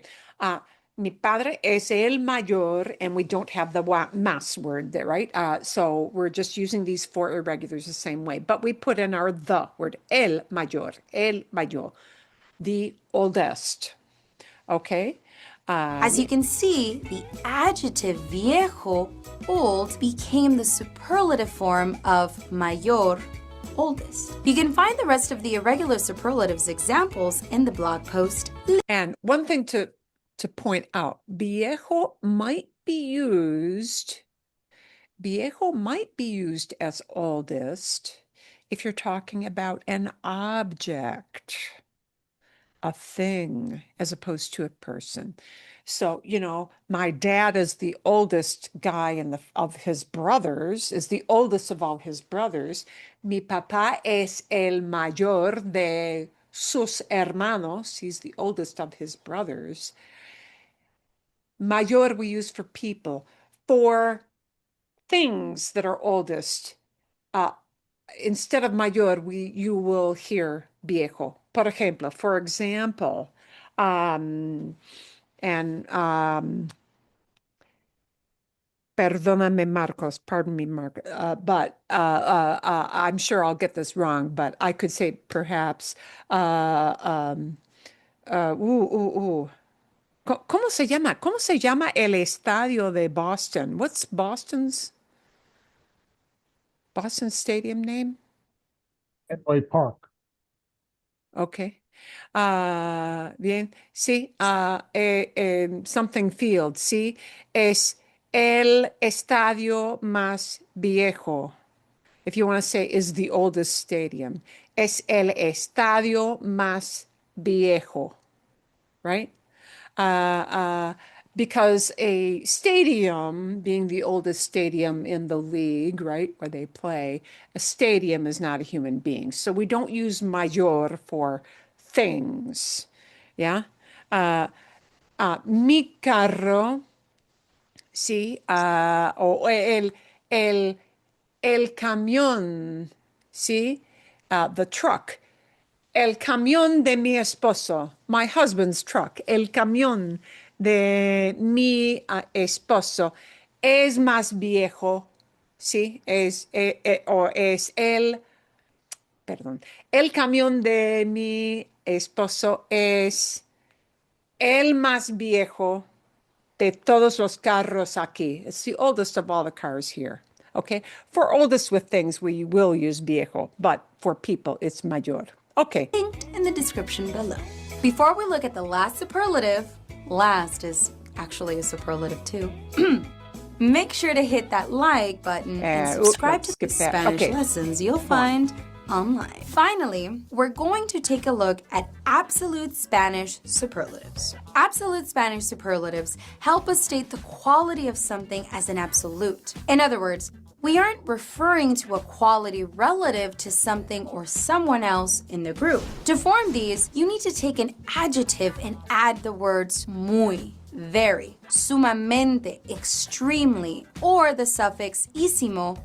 Mi padre es el mayor, and we don't have the más word there, right? So we're just using these four irregulars the same way, but we put in our the word, el mayor, the oldest. Okay? As you can see, the adjective viejo, old, became the superlative form of mayor, oldest. You can find the rest of the irregular superlatives examples in the blog post. And one thing to point out, viejo might be used as oldest if you're talking about an object, a thing, as opposed to a person. So, my dad is the oldest guy of his brothers, is the oldest of all his brothers. Mi papá es el mayor de sus hermanos. He's the oldest of his brothers. Mayor we use for people. For things that are oldest, instead of mayor, you will hear viejo. Por ejemplo, for example, perdóname, Marcos, pardon me, Mark, but I'm sure I'll get this wrong, but I could say perhaps, ¿Cómo se llama? ¿Cómo se llama el estadio de Boston? What's Boston Stadium name? Fenway Park. Okay. Bien. Sí. Something Field. Sí. Es el estadio más viejo. If you want to say is the oldest stadium. Es el estadio más viejo. Right? Because a stadium, being the oldest stadium in the league, right, where they play, a stadium is not a human being. So we don't use mayor for things. Yeah. Mi carro, sí, o el camión, sí, the truck. El camión de mi esposo, my husband's truck, el camión de mi esposo es más viejo, ¿sí? O es perdón, el camión de mi esposo es el más viejo de todos los carros aquí. It's the oldest of all the cars here. Okay. For oldest with things, we will use viejo, but for people, it's mayor. Okay. Linked in the description below. Before we look at the last superlative, last is actually a superlative too. Make sure to hit that like button and subscribe to the Spanish lessons you'll find online. Finally, we're going to take a look at absolute Spanish superlatives. Absolute Spanish superlatives help us state the quality of something as an absolute. In other words, we aren't referring to a quality relative to something or someone else in the group. To form these, you need to take an adjective and add the words muy, very, sumamente, extremely, or the suffix ísimo.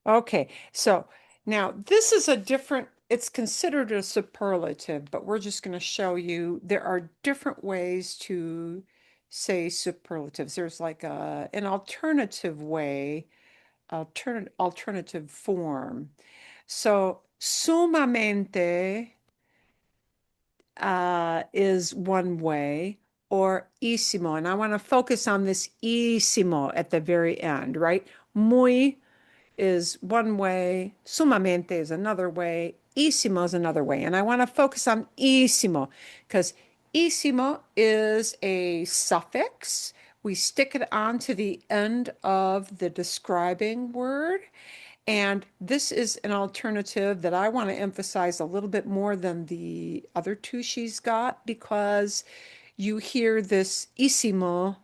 Okay, so now this is a different, it's considered a superlative, but we're just going to show you there are different ways to say superlatives. There's like an alternative way, alternative form. So sumamente is one way, or ísimo, and I want to focus on this ísimo at the very end, right? Muy is one way, sumamente is another way, ísimo is another way. And I want to focus on ísimo because ísimo is a suffix. We stick it onto the end of the describing word. And this is an alternative that I want to emphasize a little bit more than the other two she's got because you hear this ísimo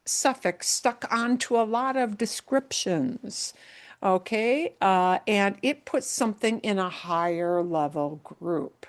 suffix stuck onto a lot of descriptions. Okay, and it puts something in a higher level group.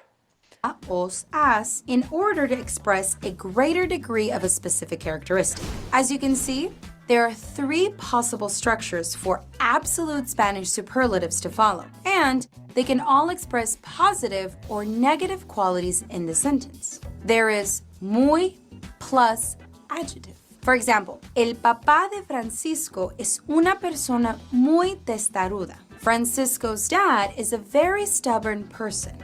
Os, as, in order to express a greater degree of a specific characteristic. As you can see, there are 3 possible structures for absolute Spanish superlatives to follow, and they can all express positive or negative qualities in the sentence. There is muy plus adjective. For example, el papá de Francisco es una persona muy testaruda. Francisco's dad is a very stubborn person.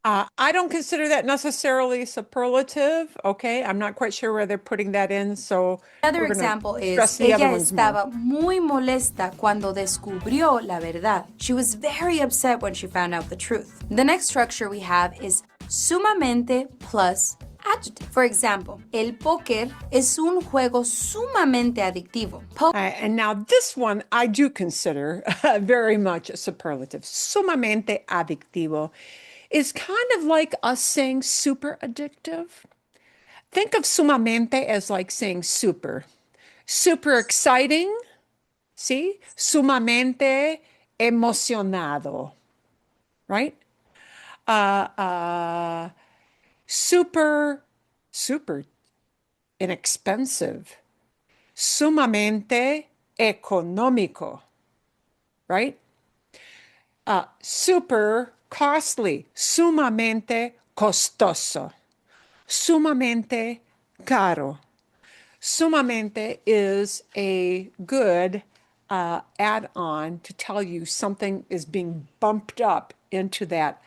I don't consider that necessarily superlative, okay? I'm not quite sure where they're putting that in, so another example is, ella estaba muy molesta cuando descubrió la verdad. She was very upset when she found out the truth. The next structure we have is sumamente plus adjective. For example, el póker es un juego sumamente adictivo. And now this one I do consider very much a superlative. Sumamente adictivo is kind of like us saying super addictive. Think of sumamente as like saying super. Super exciting, see? Sumamente emocionado, right? Super inexpensive. Sumamente económico, right? Super costly, sumamente costoso, sumamente caro. Sumamente is a good add-on to tell you something is being bumped up into that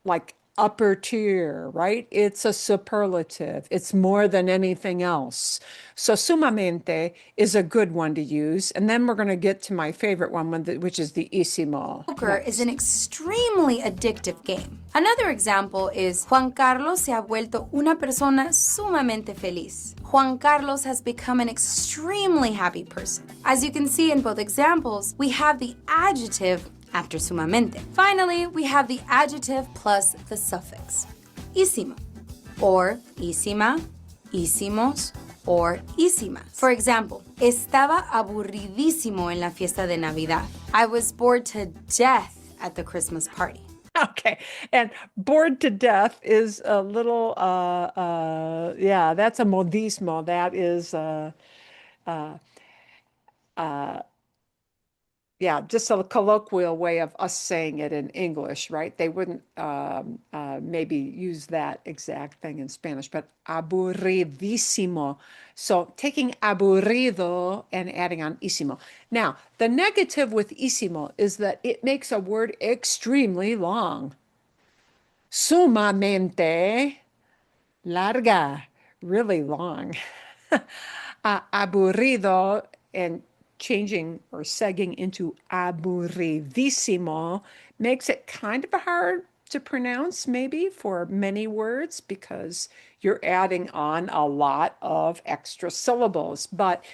like upper tier, right? It's a superlative. It's more than anything else. So sumamente is a good one to use. And then we're going to get to my favorite one, which is the isimo. Poker is an extremely addictive game. Another example is Juan Carlos se ha vuelto una persona sumamente feliz. Juan Carlos has become an extremely happy person. As you can see in both examples, we have the adjective after sumamente. Finally, we have the adjective plus the suffix, ísimo, or ísima, ísimos, or ísimas. For example, estaba aburridísimo en la fiesta de Navidad. I was bored to death at the Christmas party. Okay, and bored to death is a little, yeah, that's a modismo. That is, yeah, just a colloquial way of us saying it in English, right? They wouldn't maybe use that exact thing in Spanish, but aburridísimo. So taking aburrido and adding on ísimo. Now, the negative with ísimo is that it makes a word extremely long. Sumamente larga, really long. Aburrido and changing or segging into aburridísimo makes it kind of hard to pronounce maybe for many words because you're adding on a lot of extra syllables. But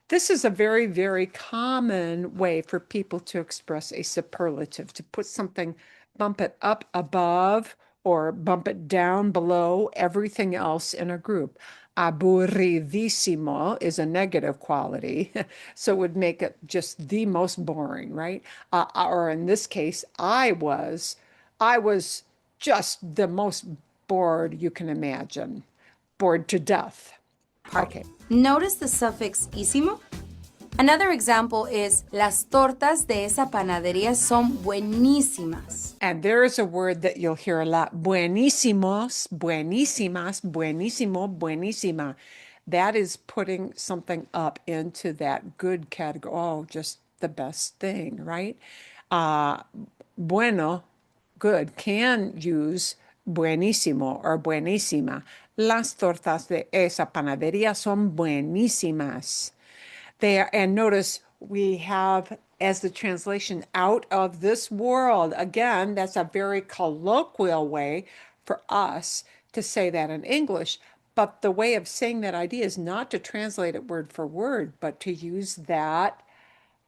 this is a very, very common way for people to express a superlative, to put something, bump it up above or bump it down below everything else in a group. Aburridísimo is a negative quality, so it would make it just the most boring, right? Or in this case, I was just the most bored you can imagine, bored to death. Okay. Notice the suffix ísimo? Another example is las tortas de esa panadería son buenísimas. And there is a word that you'll hear a lot. Buenísimos, buenísimas, buenísimo, buenísima. That is putting something up into that good category. Oh, just the best thing, right? Bueno, good, can use buenísimo or buenísima. Las tortas de esa panadería son buenísimas. There, and notice we have as the translation out of this world. Again, that's a very colloquial way for us to say that in English. But the way of saying that idea is not to translate it word for word, but to use that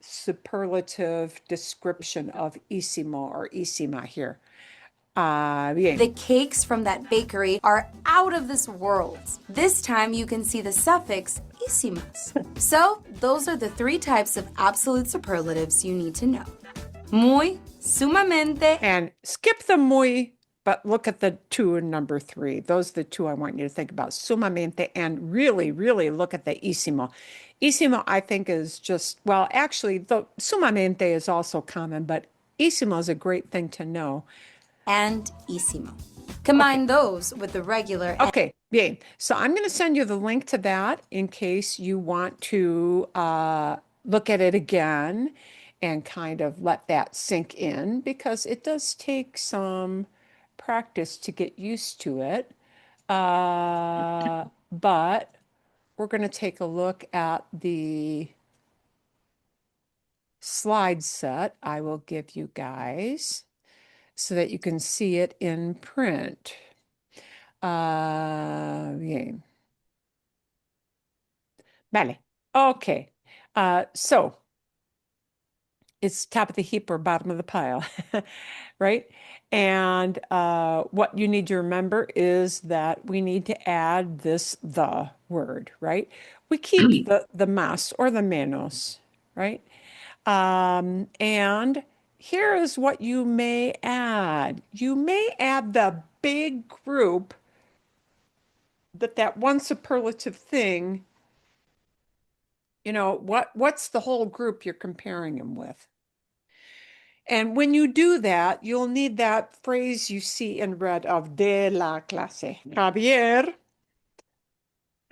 superlative description of ísimo or ísima here. Bien. The cakes from that bakery are out of this world. This time you can see the suffix ísimas. So those are the three types of absolute superlatives you need to know. Muy, sumamente, And skip the muy, but look at the two and number three. Those are the two I want you to think about. Sumamente, and really, really look at the ísimo. Ísimo, I think, is just, well, actually, the sumamente is also common, but ísimo is a great thing to know. and ísimo. Combine those with the regular Okay, bien. So I'm going to send you the link to that in case you want to look at it again and kind of let that sink in because it does take some practice to get used to it. But we're going to take a look at the slide set I will give you guys so that you can see it in print. Bien. Vale. Okay. So it's top of the heap or bottom of the pile, right? And what you need to remember is that we need to add this the word, right? We keep the más or the menos, right? And here is what you may add. You may add the big group that one superlative thing You know, what's the whole group you're comparing him with? And when you do that, you'll need that phrase you see in red of de la clase.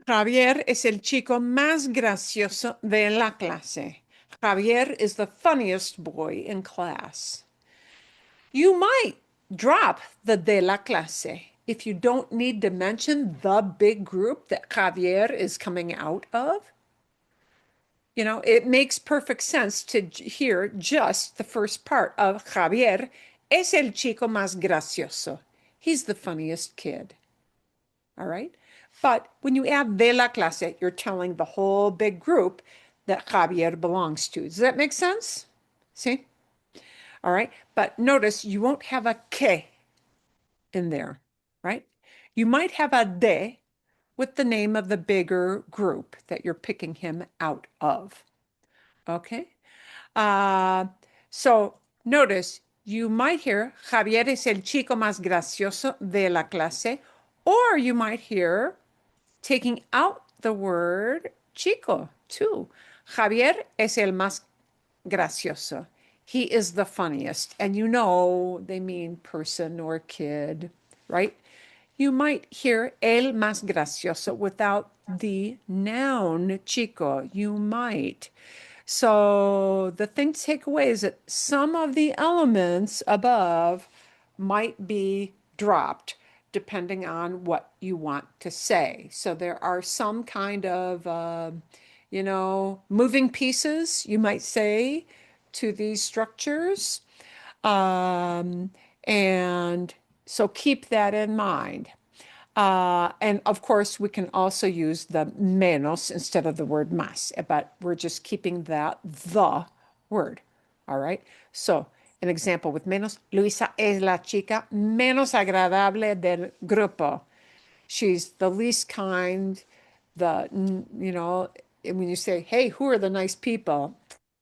Javier es el chico más gracioso de la clase. Javier is the funniest boy in class. You might drop the de la clase if you don't need to mention the big group that Javier is coming out of. You know, it makes perfect sense to hear just the first part of Javier es el chico más gracioso. He's the funniest kid. All right. But when you add de la clase, you're telling the whole big group that Javier belongs to. Does that make sense? See? All right. But notice you won't have a que in there, right? You might have a de with the name of the bigger group that you're picking him out of. Okay. So notice you might hear Javier es el chico más gracioso de la clase, or you might hear taking out the word chico too. Javier es el más gracioso. He is the funniest. And you know they mean person or kid, right? You might hear el más gracioso without the noun chico. You might. So the thing to take away is that some of the elements above might be dropped depending on what you want to say. So there are some kind of, moving pieces, you might say, to these structures. And so keep that in mind. And of course, we can also use the menos instead of the word más, but we're just keeping that the word. All right. So an example with menos, Luisa es la chica menos agradable del grupo. She's the least kind, when you say, hey, who are the nice people?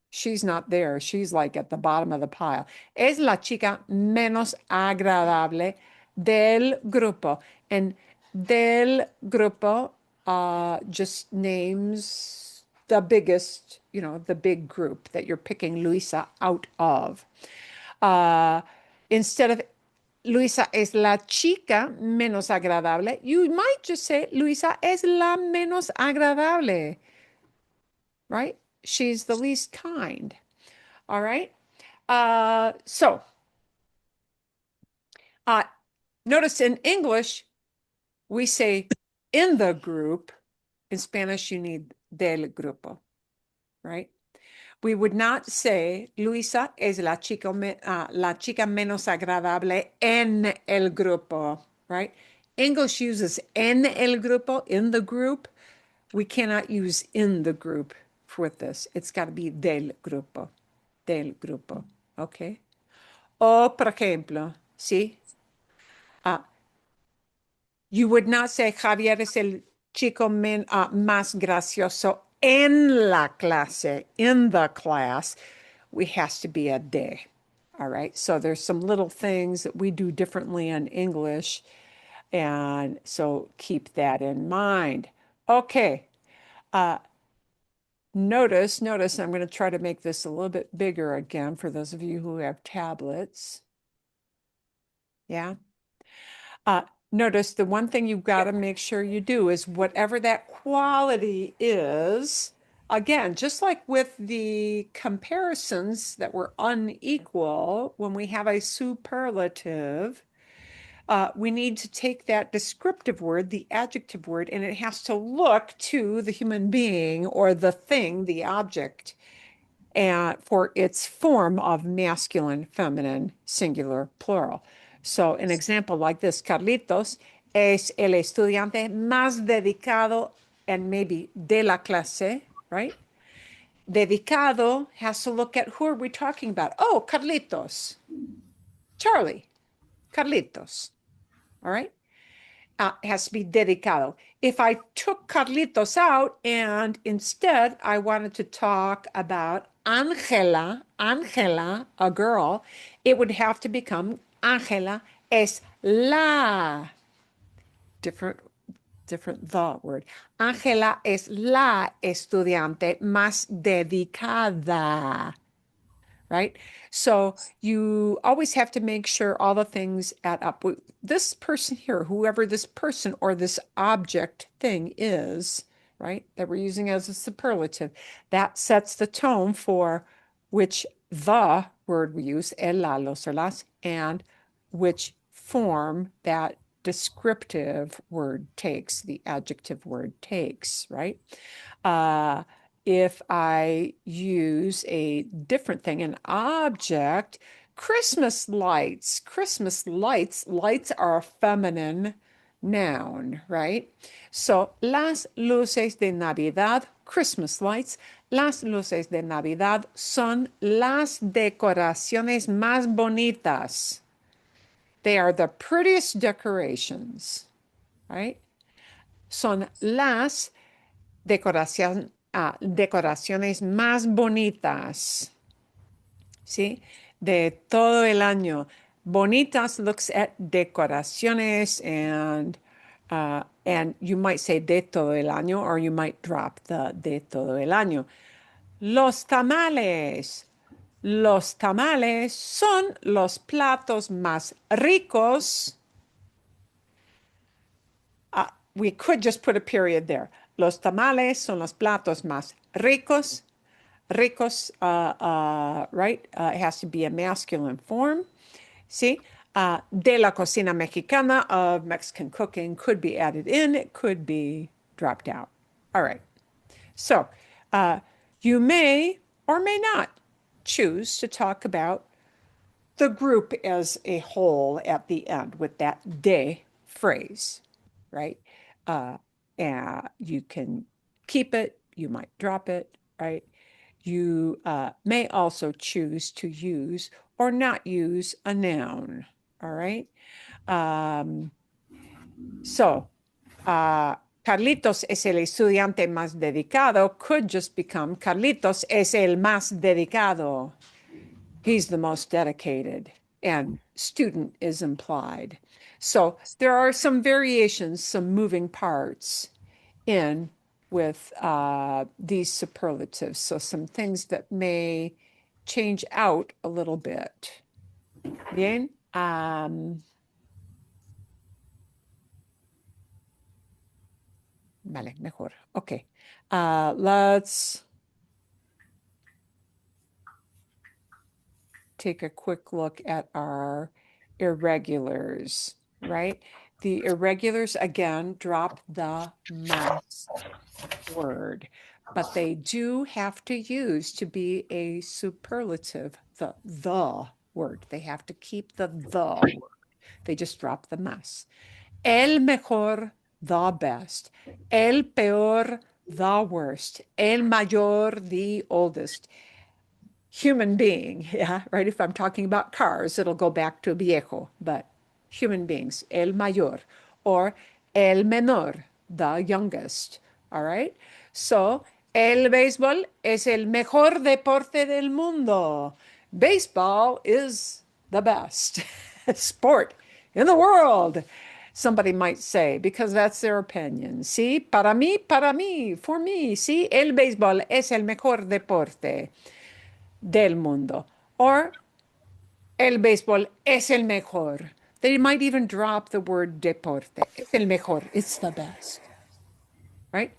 She's not there. She's like at the bottom of the pile. Es la chica menos agradable del grupo. And del grupo just names the biggest, the big group that you're picking Luisa out of. Instead of Luisa es la chica menos agradable, you might just say Luisa es la menos agradable, right? She's the least kind. All right. So notice in English, we say in the group. In Spanish, you need del grupo, right? We would not say Luisa es la chica menos agradable en el grupo, right? English uses en el grupo, in the group. We cannot use in the group with this. It's got to be del grupo, okay? O, por ejemplo, ¿sí? You would not say Javier es el chico más gracioso en la clase, in the class. We has to be a de. All right. So there's some little things that we do differently in English. And so keep that in mind. Okay. Notice, I'm going to try to make this a little bit bigger again for those of you who have tablets. Yeah. Notice the one thing you've got to make sure you do is whatever that quality is, again, just like with the comparisons that were unequal, when we have a superlative, we need to take that descriptive word, the adjective word, and it has to look to the human being or the thing, the object, and for its form of masculine, feminine, singular, plural. So an example like this, Carlitos es el estudiante más dedicado and maybe de la clase, right? Dedicado has to look at who are we talking about? Oh, Carlitos. Charlie. Carlitos. All right? Has to be dedicado. If I took Carlitos out and instead I wanted to talk about Angela, a girl, it would have to become Angela es la. Different different the word. Ángela es la estudiante más dedicada, right? So you always have to make sure all the things add up. This person here, whoever this person or this object thing is, right, that we're using as a superlative, that sets the tone for which the word we use, el, la, los, or las, and which form that descriptive word takes, the adjective word takes, right? If I use a different thing, an object, Christmas lights, lights are a feminine noun, right? So, las luces de Navidad, Christmas lights, las luces de Navidad son las decoraciones más bonitas. They are the prettiest decorations, right? Son las decoraciones más bonitas, ¿sí? De todo el año. Bonitas looks at decoraciones and you might say de todo el año, or you might drop the de todo el año. Los tamales. Los tamales son los platos más ricos. We could just put a period there. Los tamales son los platos más ricos. Ricos, right? It has to be a masculine form. See? De la cocina mexicana, of Mexican cooking, could be added in. It could be dropped out. All right. So you may or may not choose to talk about the group as a whole at the end with that de phrase, right? And you can keep it, you might drop it, right? You may also choose to use or not use a noun, all right? Carlitos es el estudiante más dedicado could just become Carlitos es el más dedicado. He's the most dedicated, and student is implied. So there are some variations, some moving parts in with these superlatives. So some things that may change out a little bit. Bien. Vale, mejor. Okay. Let's take a quick look at our irregulars, right? The irregulars, again, drop the mas word, but they do have to use to be a superlative, the word. They have to keep the word. They just drop the mas. El mejor, the best. El peor, the worst. El mayor, the oldest. Human being, yeah, right? If I'm talking about cars, it'll go back to viejo, but human beings, el mayor, or el menor, the youngest, all right? So, el béisbol es el mejor deporte del mundo. Baseball is the best sport in the world, somebody might say, because that's their opinion. Sí, para mí, for me, sí, el béisbol es el mejor deporte del mundo. Or el béisbol es el mejor. They might even drop the word deporte. Es el mejor. It's the best. Right?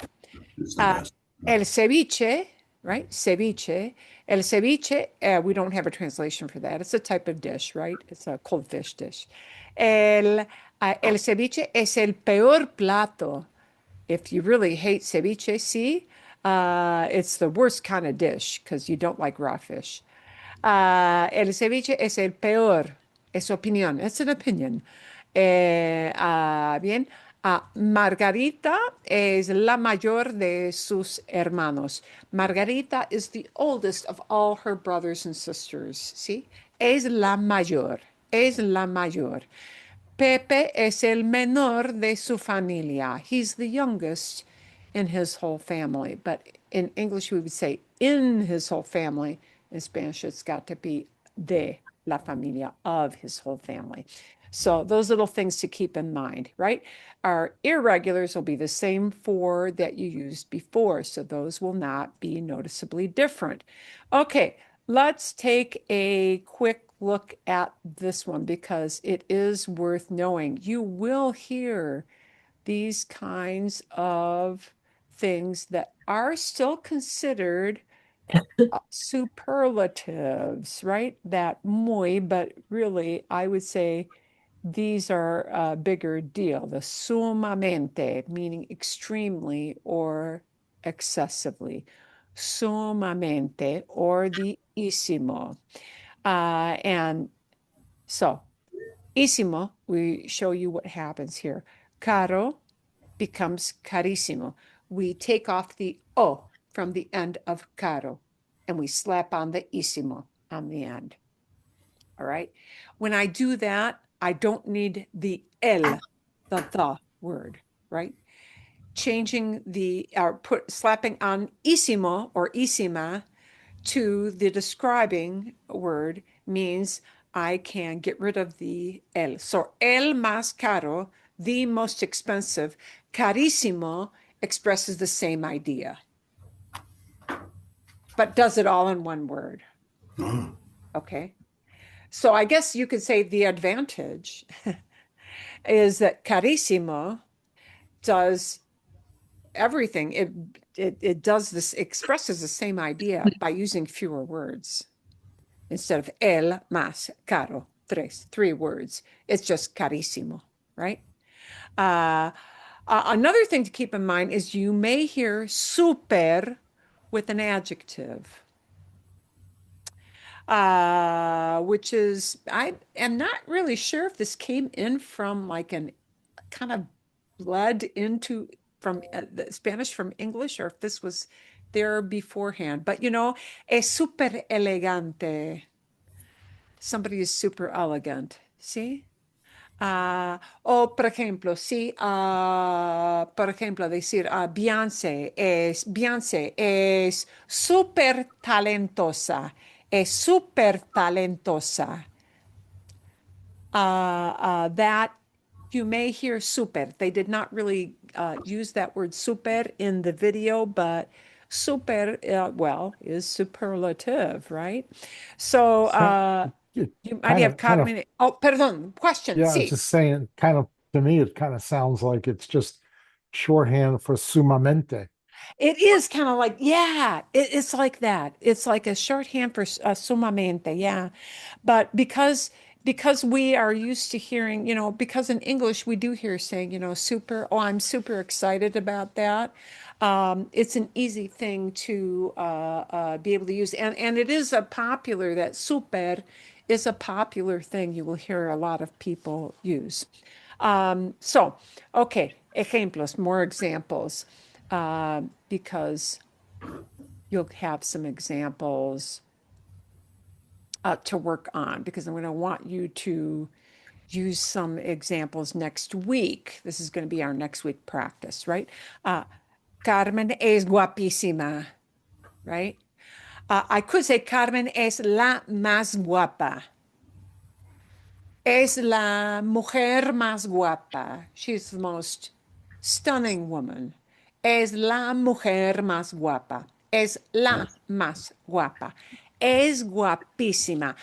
It's the best. El ceviche, right? Ceviche. El ceviche, we don't have a translation for that. It's a type of dish, right? It's a cold fish dish. El ceviche es el peor plato. If you really hate ceviche, see, it's the worst kind of dish because you don't like raw fish. El ceviche es el peor. Es opinión. It's an opinion. Bien. Margarita es la mayor de sus hermanos. Margarita is the oldest of all her brothers and sisters. ¿Sí? Es la mayor. Es la mayor. Pepe es el menor de su familia. He's the youngest in his whole family. But in English, we would say in his whole family. In Spanish, it's got to be de la familia, of his whole family. So those little things to keep in mind, right? Our irregulars will be the same four that you used before, so those will not be noticeably different. Okay, let's take a quick look at this one because it is worth knowing. You will hear these kinds of things that are still considered superlatives, right? That muy, but really, I would say these are a bigger deal. The sumamente, meaning extremely or excessively. Sumamente or the isimo. And so, isimo, we show you what happens here. Caro becomes carissimo. We take off the o from the end of caro and we slap on the isimo on the end. All right. When I do that, I don't need the el, the word, right? Changing the, or slapping on isimo or isima to the describing word means I can get rid of the el. So el más caro, the most expensive. Carísimo expresses the same idea, but does it all in one word. Okay. So I guess you could say the advantage is that carissimo does everything. It does this, expresses the same idea by using fewer words. Instead of el más caro, three words. It's just carísimo, right? Another thing to keep in mind is you may hear super with an adjective, which is, I am not really sure if this came in from like an kind of bled into from the Spanish from English, or if this was there beforehand. But you know, es super elegante. Somebody is super elegant. See? O por ejemplo, sí, por ejemplo, decir Beyoncé es súper talentosa, es súper talentosa. That you may hear super. They did not really use that word super in the video, but super, well, is superlative, right? So, you might have Carmen. Oh, perdón, question. Yeah, I was Sí. just saying, kind of, to me, it kind of sounds like it's just shorthand for sumamente. It is kind of like, yeah, it's like that. It's like a shorthand for sumamente, yeah. But because we are used to hearing, you know, because in English we do hear saying, you know, super, oh, I'm super excited about that. It's an easy thing to be able to use. And it is a popular, that super is a popular thing you will hear a lot of people use. So, okay, ejemplos, more examples, because you'll have some examples to work on, because I'm going to want you to use some examples next week. This is going to be our next week practice, right? Carmen es guapísima, right? I could say Carmen es la más guapa. Es la mujer más guapa. She's the most stunning woman. Es la mujer más guapa. Es la más guapa. Es guapísima.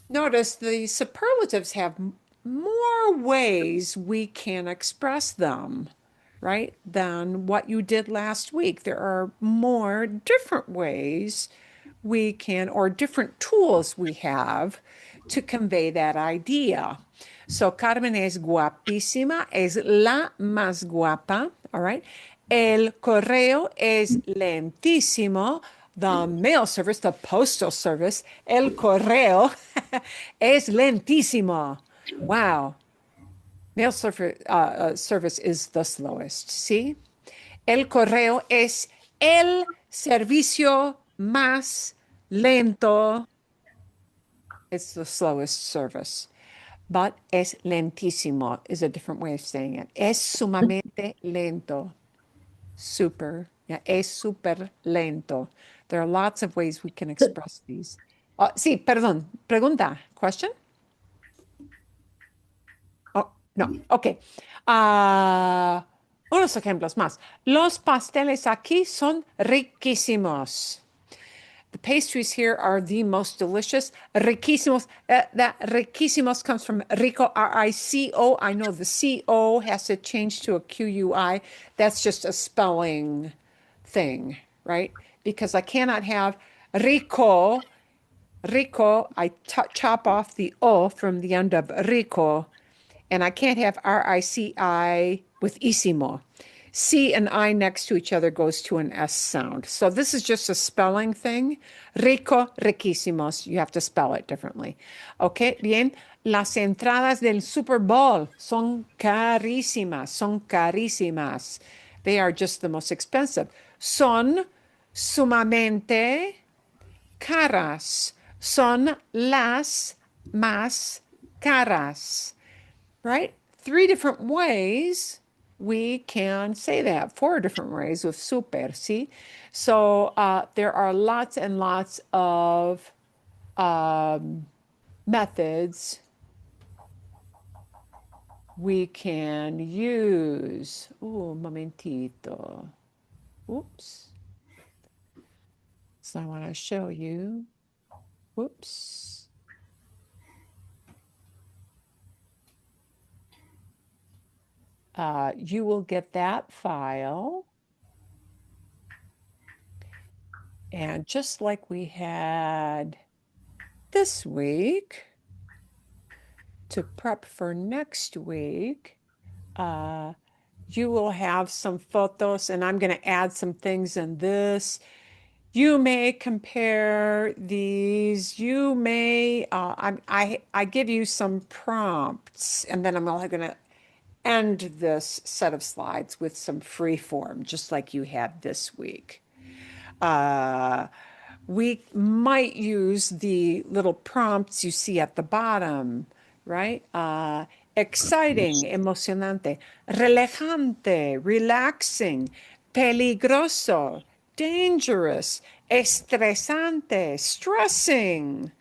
Notice the superlatives have more ways we can express them, right, than what you did last week. There are more different ways we can, or different tools we have to convey that idea. So Carmen es guapísima, es la más guapa, all right? El correo es lentísimo. The mail service, the postal service, el correo es lentísimo. Wow. Mail service is the slowest. See? El correo es el servicio más lento. It's the slowest service. But es lentísimo is a different way of saying it. Es sumamente lento. Super. Yeah, es super lento. There are lots of ways we can express these. Sí, perdón. Pregunta. Question? No, ok. Ah, unos ejemplos más. Los pasteles aquí son riquísimos. The pastries here are the most delicious. Riquísimos. That riquísimos comes from rico, R-I-C-O. I know the C-O has to change to a Q-U-I. That's just a spelling thing, right? Because I cannot have rico. Rico, I chop off the O from the end of rico, and I can't have R-I-C-I with isimo. C and I next to each other goes to an S sound. So this is just a spelling thing. Rico, riquísimos. You have to spell it differently. Okay, bien. Las entradas del Super Bowl son carísimas. Son carísimas. They are just the most expensive. Son sumamente caras. Son las más caras. Right? 3 different ways we can say that. 4 different ways with super, see? So there are lots and lots of methods we can use. Un momentito. Oops. So I want to show you. Whoops. You will get that file. And just like we had this week, to prep for next week, you will have some photos, and I'm going to add some things in this. You may compare these. You may, I give you some prompts, and then I'm only going to end this set of slides with some free form, just like you had this week. We might use the little prompts you see at the bottom, right? Exciting, emocionante, relajante, relaxing, peligroso, dangerous, estresante, stressing,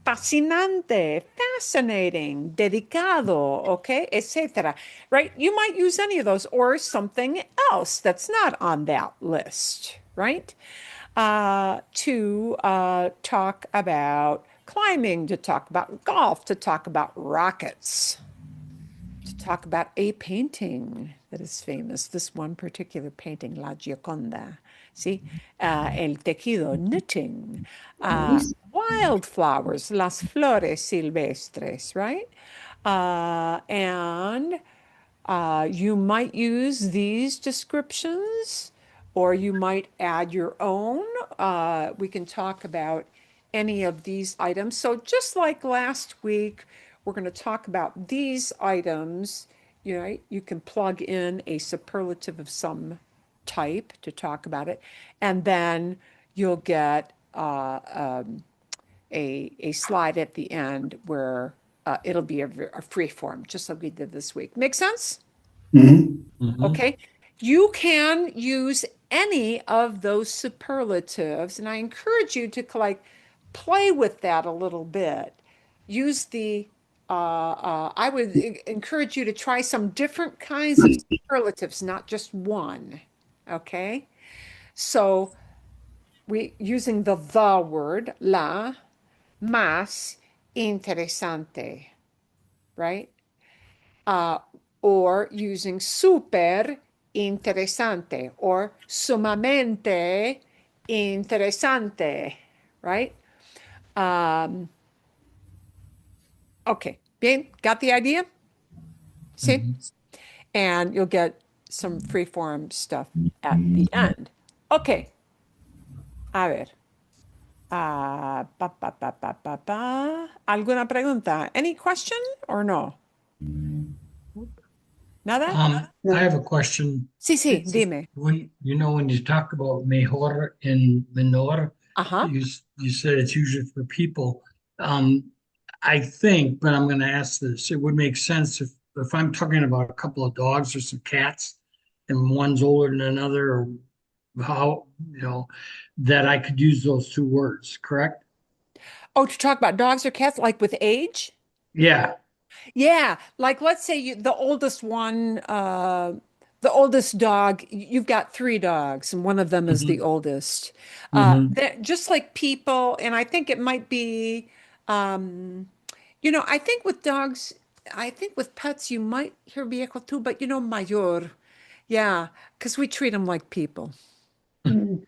fascinante, fascinating, dedicado, okay, etc. Right? You might use any of those or something else that's not on that list, right? To talk about climbing, to talk about golf, to talk about rockets, to talk about a painting that is famous, this one particular painting, La Gioconda. See, el tejido, knitting, wildflowers, las flores silvestres, right? And you might use these descriptions, or you might add your own. We can talk about any of these items. So just like last week, we're going to talk about these items. You know, you can plug in a superlative of some type to talk about it, and then you'll get a slide at the end where it'll be a free form, just like we did this week. Make sense? Okay. You can use any of those superlatives, and I encourage you to like play with that a little bit. Use the I would encourage you to try some different kinds of superlatives, not just one. Okay. So we using the word, la, más interesante, right? Or using super interesante or sumamente interesante, right? Okay, bien, got the idea? See? And you'll get some freeform stuff at the end. Okay. A ver. ¿Alguna pregunta? Any question or no? ¿Nada? I have a question. Sí, dime. When you talk about mejor and menor, Ajá. you said it's usually for people. I think, but I'm going to ask this. It would make sense if I'm talking about a couple of dogs or some cats, and one's older than another, or how that I could use those 2 words. Correct? Oh, to talk about dogs or cats, like with age? Yeah. Yeah, like let's say the oldest one, the oldest dog, you've got three dogs, and one of them is the oldest. Just like people, and I think it might be, I think with dogs, I think with pets, you might hear viejo too, but mayor. Yeah, because we treat them like people.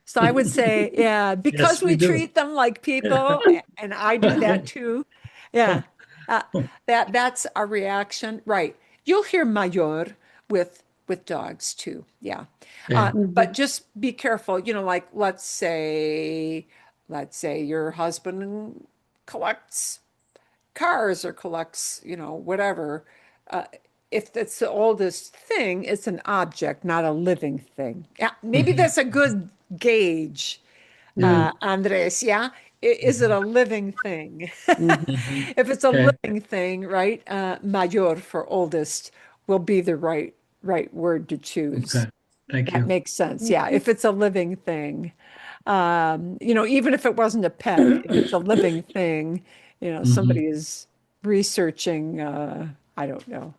So I would say, yeah, because Yes, we we do. treat them like people, and I do that too. Yeah, uh, that's a reaction, right? You'll hear mayor with dogs too. Yeah, Okay. but just be careful. Like let's say your husband collects cars or collects, whatever. Uh, if it's the oldest thing, it's an object, not a living thing. Yeah, maybe that's a good gauge, Yeah. Andres. Yeah, is it a living thing? Mhm. If it's a Okay. living thing, right? Mayor for oldest will be the right word to choose. Okay. Thank That you. makes sense. Yeah, if it's a living thing, even if it wasn't a pet, if it's a living thing, Mhm. somebody is researching, I don't know,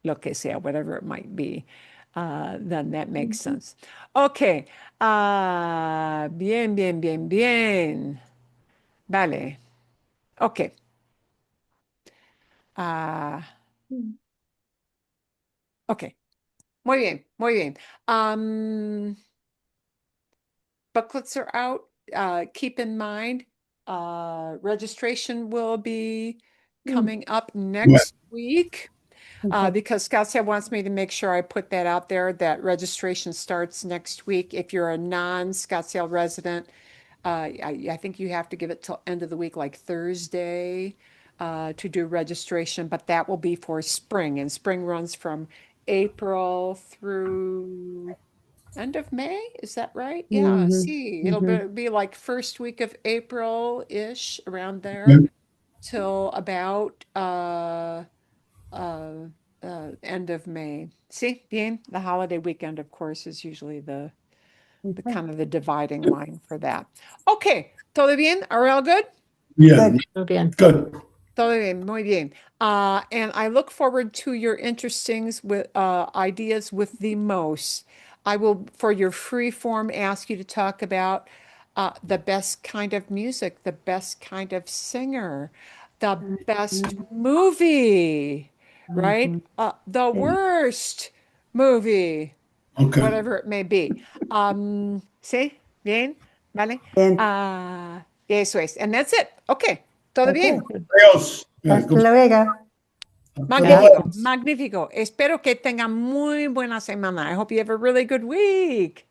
lo que sea, whatever it might be, then that makes sense. Okay. Bien, bien, bien, bien. Vale. Okay. Ah, okay. Muy bien, muy bien. Booklets are out. Keep in mind, registration will be coming up next week because Scottsdale wants me to make sure I put that out there that registration starts next week. If you're a non-Scottsdale resident, I think you have to give it till end of the week, like Thursday, to do registration, but that will be for spring, and spring runs from April through end of May, is that right? Yeah, see, it'll be like first week of April-ish around there till about uh end of May. See, bien, the holiday weekend, of course, is usually the kind of the dividing line for that. Okay, todo bien? Are we all good? Yeah, Good. Muy bien. good. Todo bien, muy bien. And I look forward to your interestings with ideas with the most. I will, for your free form, ask you to talk about the best kind of music, the best kind of singer, the best movie, right? The worst movie, Okay. whatever it may be. ¿Sí? Bien? ¿Vale? Bien. Eso es. And that's it. Okay. Todo Okay. bien. Adios. Yeah, Hasta luego. Magnífico. Gracias. Magnífico. Espero que tengan muy buena semana. I hope you have a really good week.